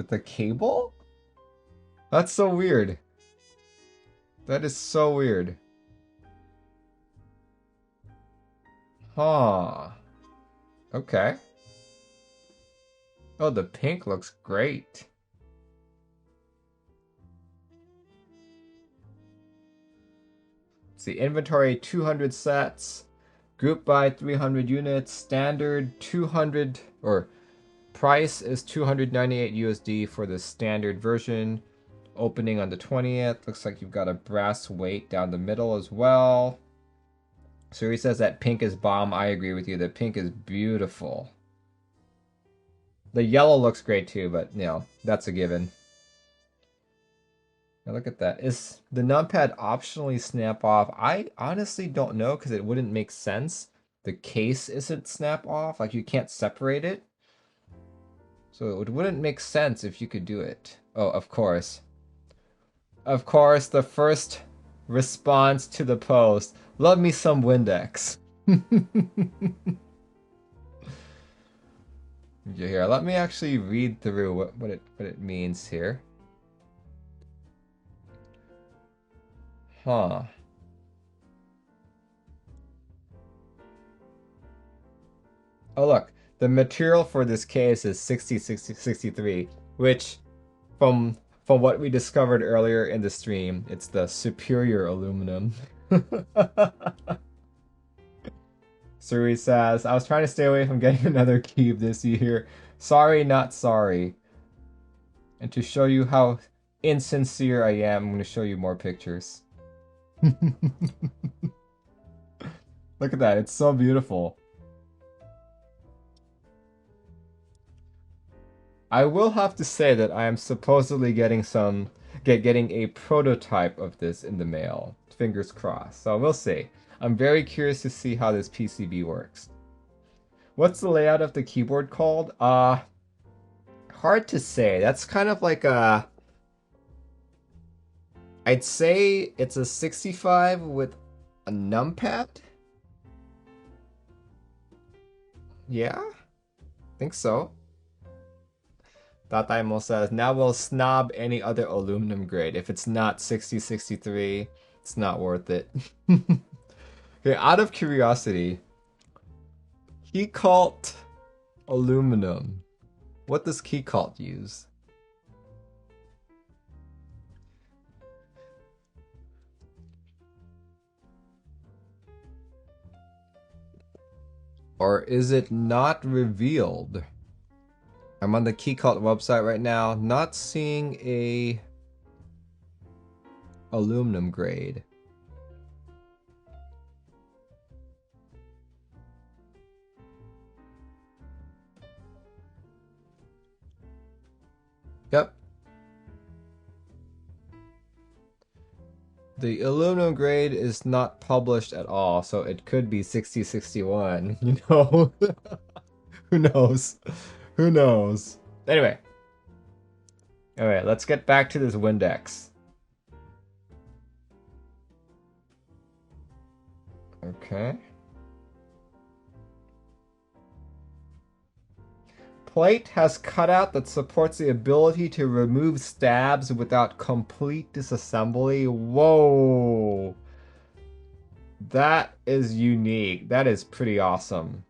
the cable? That's so weird. That is so weird. Huh. Okay. Oh, the pink looks great. See, inventory 200 sets. Group buy 300 units. Standard 200, or price is 298 USD for the standard version. Opening on the 20th. Looks like you've got a brass weight down the middle as well. So he says that pink is bomb. I agree with you. The pink is beautiful. The yellow looks great too, but you know, that's a given. Now look at that. Is the numpad optionally snap off? I honestly don't know because it wouldn't make sense. The case isn't snap off, like you can't separate it. So it wouldn't make sense if you could do it. Oh, of course. Of course, the first response to the post. Love me some Windex. Here, let me actually read through what it means here. Huh. Oh look, the material for this case is 63, which from what we discovered earlier in the stream, it's the superior aluminum. Suri says, I was trying to stay away from getting another cube this year. Sorry, not sorry. And to show you how insincere I am, I'm going to show you more pictures. Look at that, it's so beautiful. I will have to say that I am supposedly getting getting a prototype of this in the mail. Fingers crossed. So we'll see. I'm very curious to see how this PCB works. What's the layout of the keyboard called? Hard to say. That's kind of like a... I'd say it's a 65 with a numpad? Yeah? I think so. Tataimo says, now we'll snob any other aluminum grade. If it's not 6063, it's not worth it. Okay, out of curiosity, Keycult aluminum. What does Keycult use? Or is it not revealed? I'm on the Keycult website right now, not seeing a aluminum grade. Yep. The aluminum grade is not published at all, so it could be 6061, you know? Who knows? Who knows? Anyway. Alright, let's get back to this Windex. Okay. Plate has cutout that supports the ability to remove stabs without complete disassembly. Whoa! That is unique. That is pretty awesome.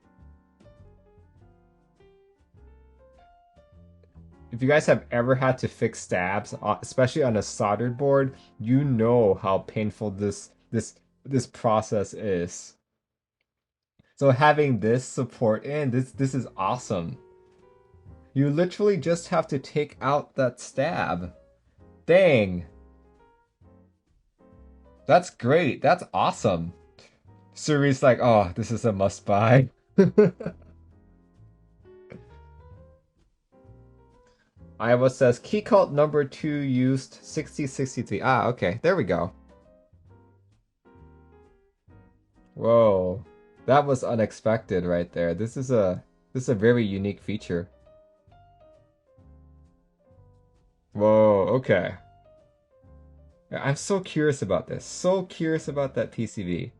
If you guys have ever had to fix stabs, especially on a soldered board, you know how painful this process is. So having this support in, this is awesome. You literally just have to take out that stab. Dang. That's great. That's awesome. Suri's like, oh, this is a must buy. Iowa says Keycult number 2 used 6063. Ah, okay. There we go. Whoa. That was unexpected right there. This is a very unique feature. Whoa, okay. I'm so curious about this. So curious about that PCB.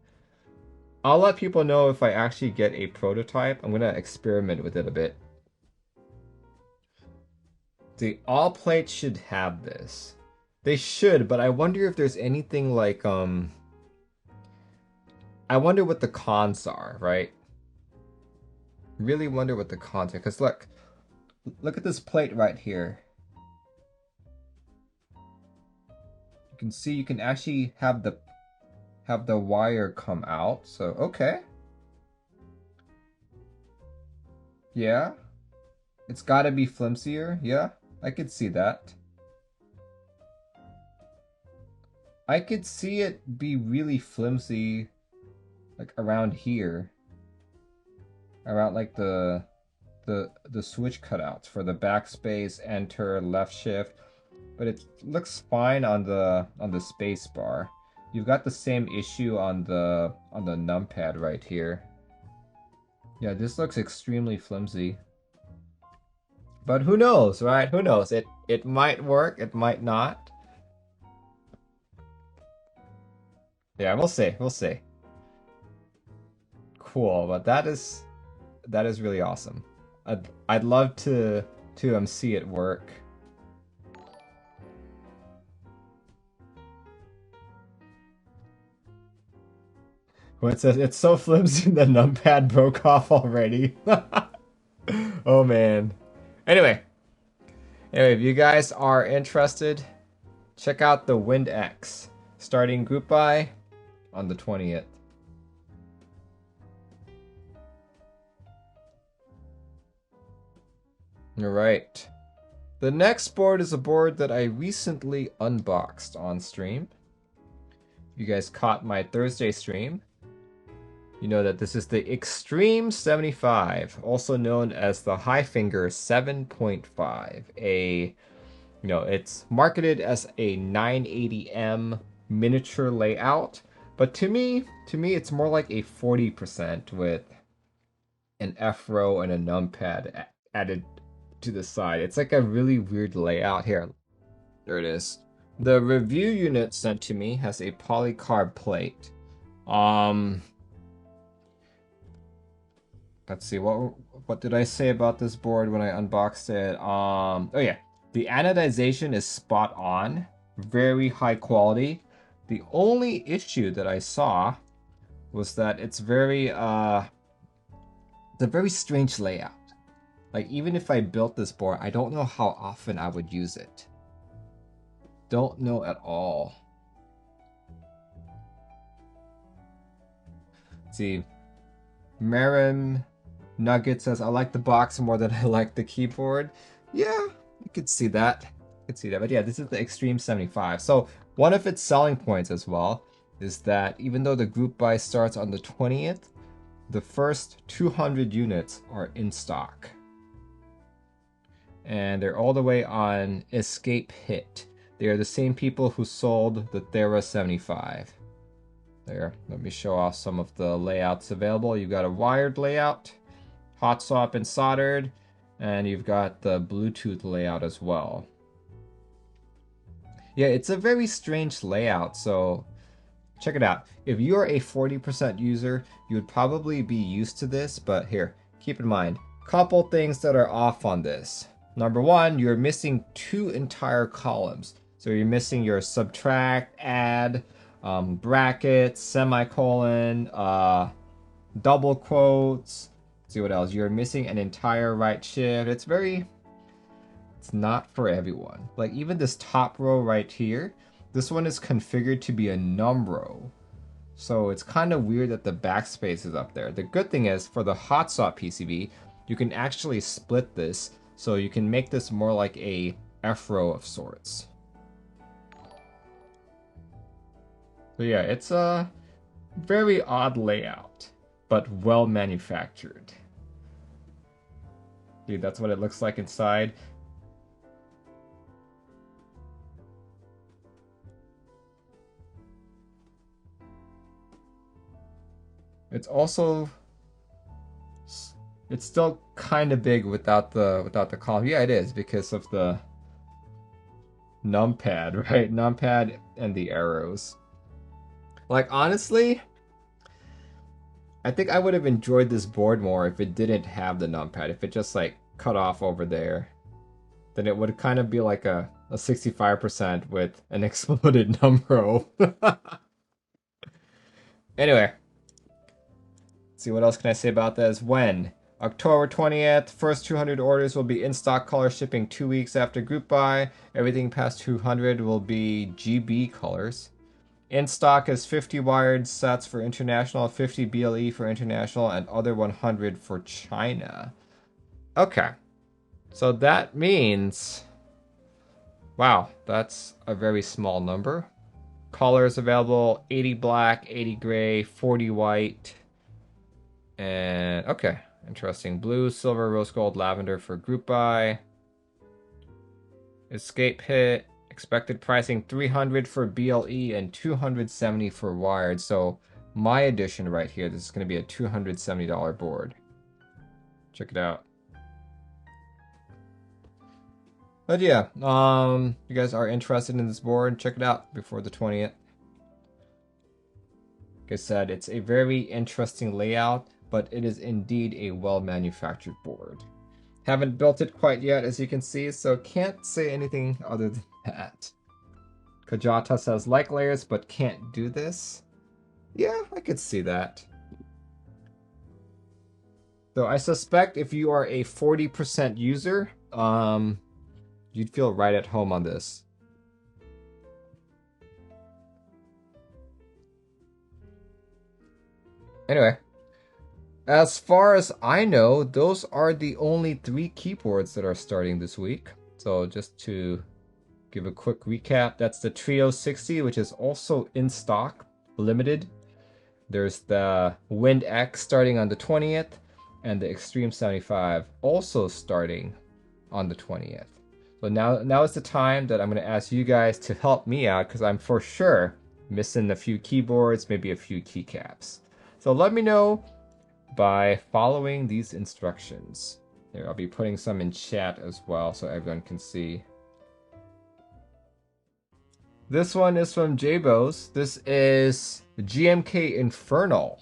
I'll let people know if I actually get a prototype. I'm gonna experiment with it a bit. The all plates should have this. They should, but I wonder if there's anything like I wonder what the cons are, right? Really wonder what the cons are, because look at this plate right here. You can see you can actually have the wire come out. So okay. Yeah. It's gotta be flimsier. Yeah, I could see that. I could see it be really flimsy like around here. Around like the switch cutouts for the backspace, enter, left shift. But it looks fine on the space bar. You've got the same issue on the numpad right here. Yeah, this looks extremely flimsy. But who knows, right? Who knows? It might work, it might not. Yeah, we'll see. We'll see. Cool, but that is really awesome. I'd love to see it work. When it says it's so flimsy the numpad broke off already. Oh man. Anyway, if you guys are interested, check out the Wind X starting group buy on the 20th. All right. The next board is a board that I recently unboxed on stream. You guys caught my Thursday stream. You know that this is the Extreme 75, also known as the Highfinger 7.5. It's marketed as a 980M miniature layout, but to me, it's more like a 40% with an F row and a numpad added to the side. It's like a really weird layout here. There it is. The review unit sent to me has a polycarb plate. Let's see, what did I say about this board when I unboxed it? Oh yeah, the anodization is spot on, very high quality. The only issue that I saw was that it's a very strange layout. Like, even if I built this board, I don't know how often I would use it. Don't know at all. Let's see, Marin Nugget says, I like the box more than I like the keyboard. Yeah, you could see that. But yeah, this is the Extreme 75. So one of its selling points as well is that even though the group buy starts on the 20th, the first 200 units are in stock. And they're all the way on Escape Hit. They are the same people who sold the Thera 75. There, let me show off some of the layouts available. You've got a wired layout, hot swap and soldered, and you've got the Bluetooth layout as well. Yeah, it's a very strange layout, so check it out. If you're a 40% user, you would probably be used to this, but here, keep in mind, couple things that are off on this. Number one, you're missing 2 entire columns. So you're missing your subtract, add, brackets, semicolon, double quotes. Let's see what else. You're missing an entire right shift. It's not for everyone. Like, even this top row right here, this one is configured to be a num row. So it's kind of weird that the backspace is up there. The good thing is, for the hot swap PCB, you can actually split this, so you can make this more like a F row of sorts. So yeah, it's a very odd layout, but well manufactured. Dude, that's what it looks like inside. It's also, it's still kind of big without the column. Yeah, it is because of the numpad, right? Numpad and the arrows. Like, honestly, I think I would have enjoyed this board more if it didn't have the numpad. If it just like cut off over there, then it would kind of be like a 65% with an exploded number. Anyway, let's see, what else can I say about this? When? October 20th, first 200 orders will be in stock color shipping 2 weeks after group buy. Everything past 200 will be GB colors. In stock is 50 wired sets for international, 50 BLE for international, and other 100 for China. Okay. So that means, wow, that's a very small number. Colors available, 80 black, 80 gray, 40 white. And okay, interesting. Blue, silver, rose gold, lavender for group buy. Escape hit. Expected pricing 300 for BLE and 270 for wired. So my edition right here, this is going to be a $270 board. Check it out. But yeah, you guys are interested in this board, check it out before the 20th. I said, it's a very interesting layout, but it is indeed a well-manufactured board. Haven't built it quite yet, as you can see, so can't say anything other than that. Kajata says, like layers, but can't do this. Yeah, I could see that. So I suspect if you are a 40% user, you'd feel right at home on this. Anyway, as far as I know, those are the only 3 keyboards that are starting this week. So just to give a quick recap, that's the Trio 60, which is also in stock, limited. There's the Wind X starting on the 20th, and the Extreme 75 also starting on the 20th. So now is the time that I'm going to ask you guys to help me out, because I'm for sure missing a few keyboards, maybe a few keycaps. So let me know by following these instructions. Here, I'll be putting some in chat as well so everyone can see. This one is from Jabos. This is GMK Infernal.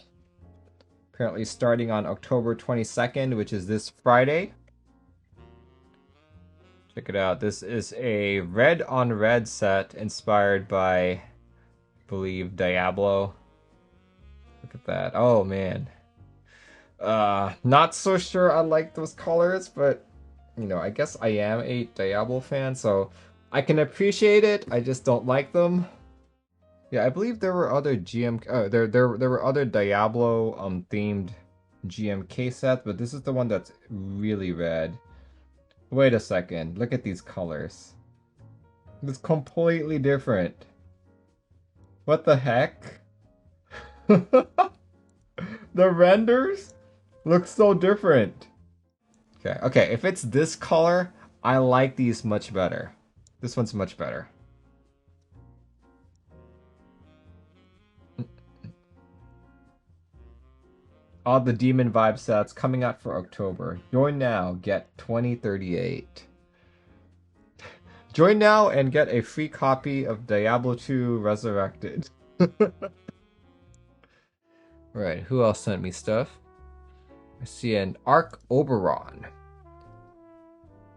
Apparently starting on October 22nd, which is this Friday. Check it out. This is a red on red set inspired by, I believe, Diablo. Look at that. Oh man. Not so sure I like those colors, but you know, I guess I am a Diablo fan, so I can appreciate it. I just don't like them. Yeah, I believe there were other there were other Diablo themed GMK sets, but this is the one that's really red. Wait a second. Look at these colors. It's completely different. What the heck? The renders look so different. Okay, if it's this color, I like these much better. This one's much better. All the Demon Vibe sets coming out for October. Join now, get 2038. Join now and get a free copy of Diablo 2 Resurrected. Right, who else sent me stuff? I see an Arc Oberon.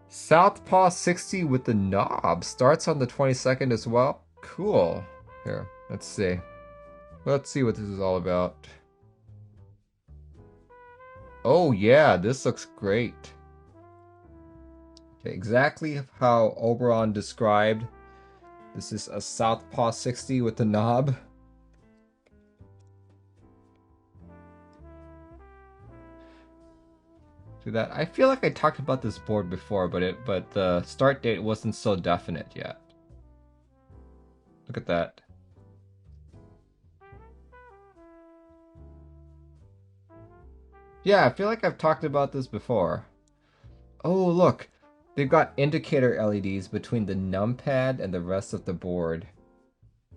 Southpaw 60 with the knob starts on the 22nd as well. Cool. Here, let's see. Let's see what this is all about. Oh yeah, this looks great. Okay, exactly how Oberon described. This is a Southpaw 60 with the knob. Do that. I feel like I talked about this board before, but the start date wasn't so definite yet. Look at that. Yeah, I feel like I've talked about this before. Oh, look. They've got indicator LEDs between the numpad and the rest of the board.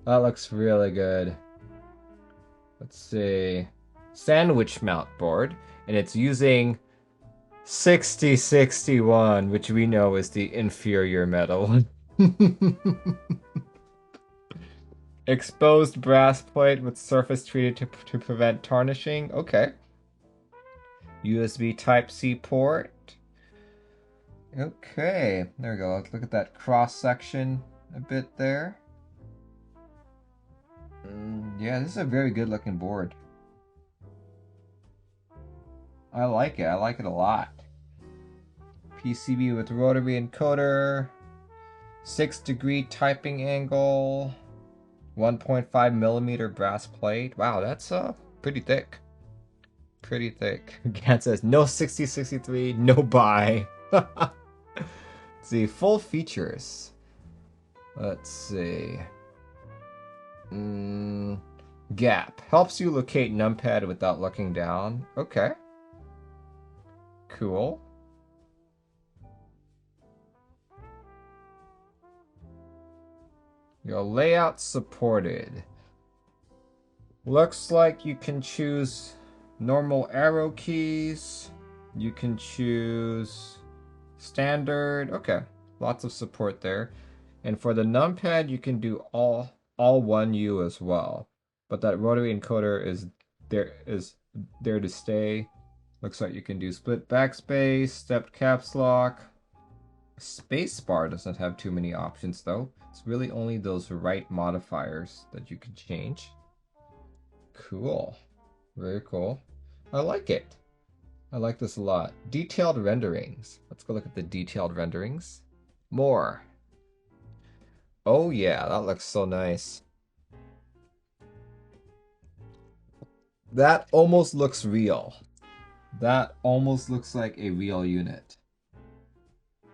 That looks really good. Let's see. Sandwich mount board. And it's using 6061, which we know is the inferior metal. Exposed brass plate with surface treated to prevent tarnishing. Okay. USB Type-C port. Okay, there we go. Let's look at that cross section a bit there. Yeah, this is a very good looking board. I like it. I like it a lot. PCB with rotary encoder, 6-degree typing angle, 1.5 millimeter brass plate. Wow, that's pretty thick. Pretty thick. Gat says no 6063, no buy. Let's see, full features. Let's see. Gap helps you locate numpad without looking down. Okay. Cool. Your layout supported. Looks like you can choose normal arrow keys. You can choose standard. Okay, lots of support there. And for the numpad, you can do all 1U as well. but that rotary encoder is there to stay. Looks like you can do split backspace, stepped caps lock. Spacebar doesn't have too many options though. It's really only those right modifiers that you can change. Cool. Very cool. I like it. I like this a lot. Detailed renderings. Let's go look at the detailed renderings. More. Oh yeah, that looks so nice. That almost looks real. That almost looks like a real unit.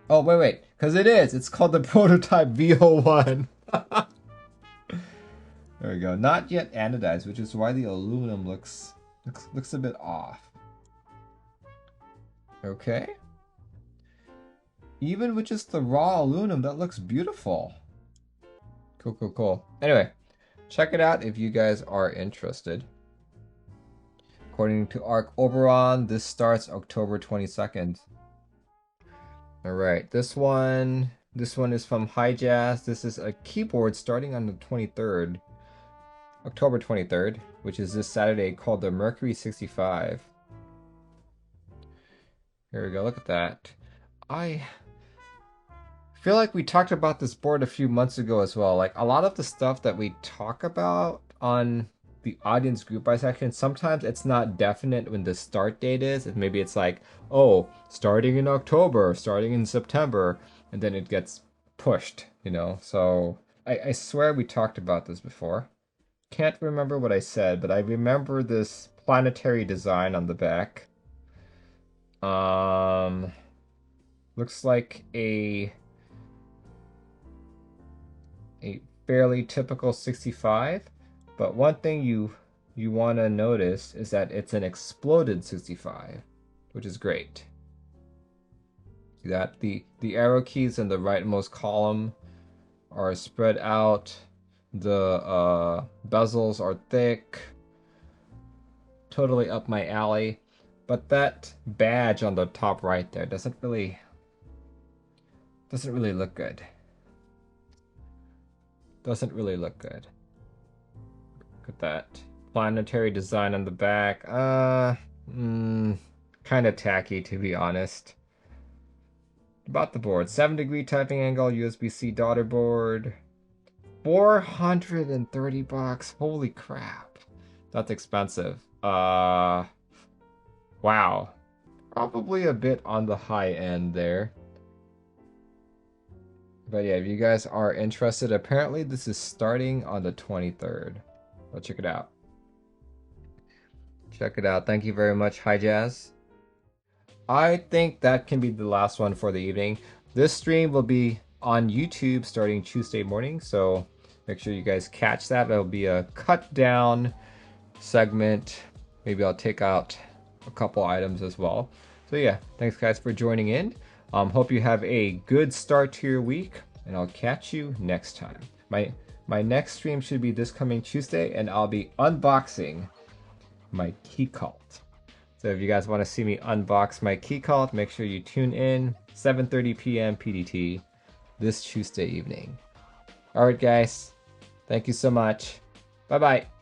Oh, wait, because it is. It's called the Prototype VO1. There we go. Not yet anodized, which is why the aluminum looks a bit off. Okay. Even with just the raw aluminum, that looks beautiful. Cool, cool, cool. Anyway, check it out if you guys are interested. According to Arc Oberon, this starts October 22nd. Alright, this one is from Hijazz. This is a keyboard starting on the 23rd. October 23rd, which is this Saturday, called the Mercury 65. Here we go, look at that. I feel like we talked about this board a few months ago as well. Like, a lot of the stuff that we talk about on the audience group buy section, sometimes it's not definite when the start date is. Maybe it's like, oh, starting in October, starting in September, and then it gets pushed, you know? So I swear we talked about this before. Can't remember what I said, but I remember this planetary design on the back. Looks like a fairly typical 65, but one thing you want to notice is that it's an exploded 65, which is great. See that? The arrow keys in the rightmost column are spread out. The bezels are thick. Totally up my alley. But that badge on the top right there doesn't really look good. Doesn't really look good. Look at that. Planetary design on the back. Kind of tacky, to be honest. About the board. 7-degree typing angle, USB-C daughter board. $430. Holy crap. That's expensive. Wow. Probably a bit on the high end there. But yeah, if you guys are interested, apparently this is starting on the 23rd. Go check it out. Check it out. Thank you very much, Hijazz. I think that can be the last one for the evening. This stream will be on YouTube starting Tuesday morning, so make sure you guys catch that. It'll be a cut down segment. Maybe I'll take out a couple items as well. So yeah, thanks guys for joining in. Hope you have a good start to your week, and I'll catch you next time. My next stream should be this coming Tuesday, and I'll be unboxing my key cult. So if you guys want to see me unbox my key cult, make sure you tune in 7:30 p.m. PDT this Tuesday evening. Alright guys, thank you so much. Bye bye.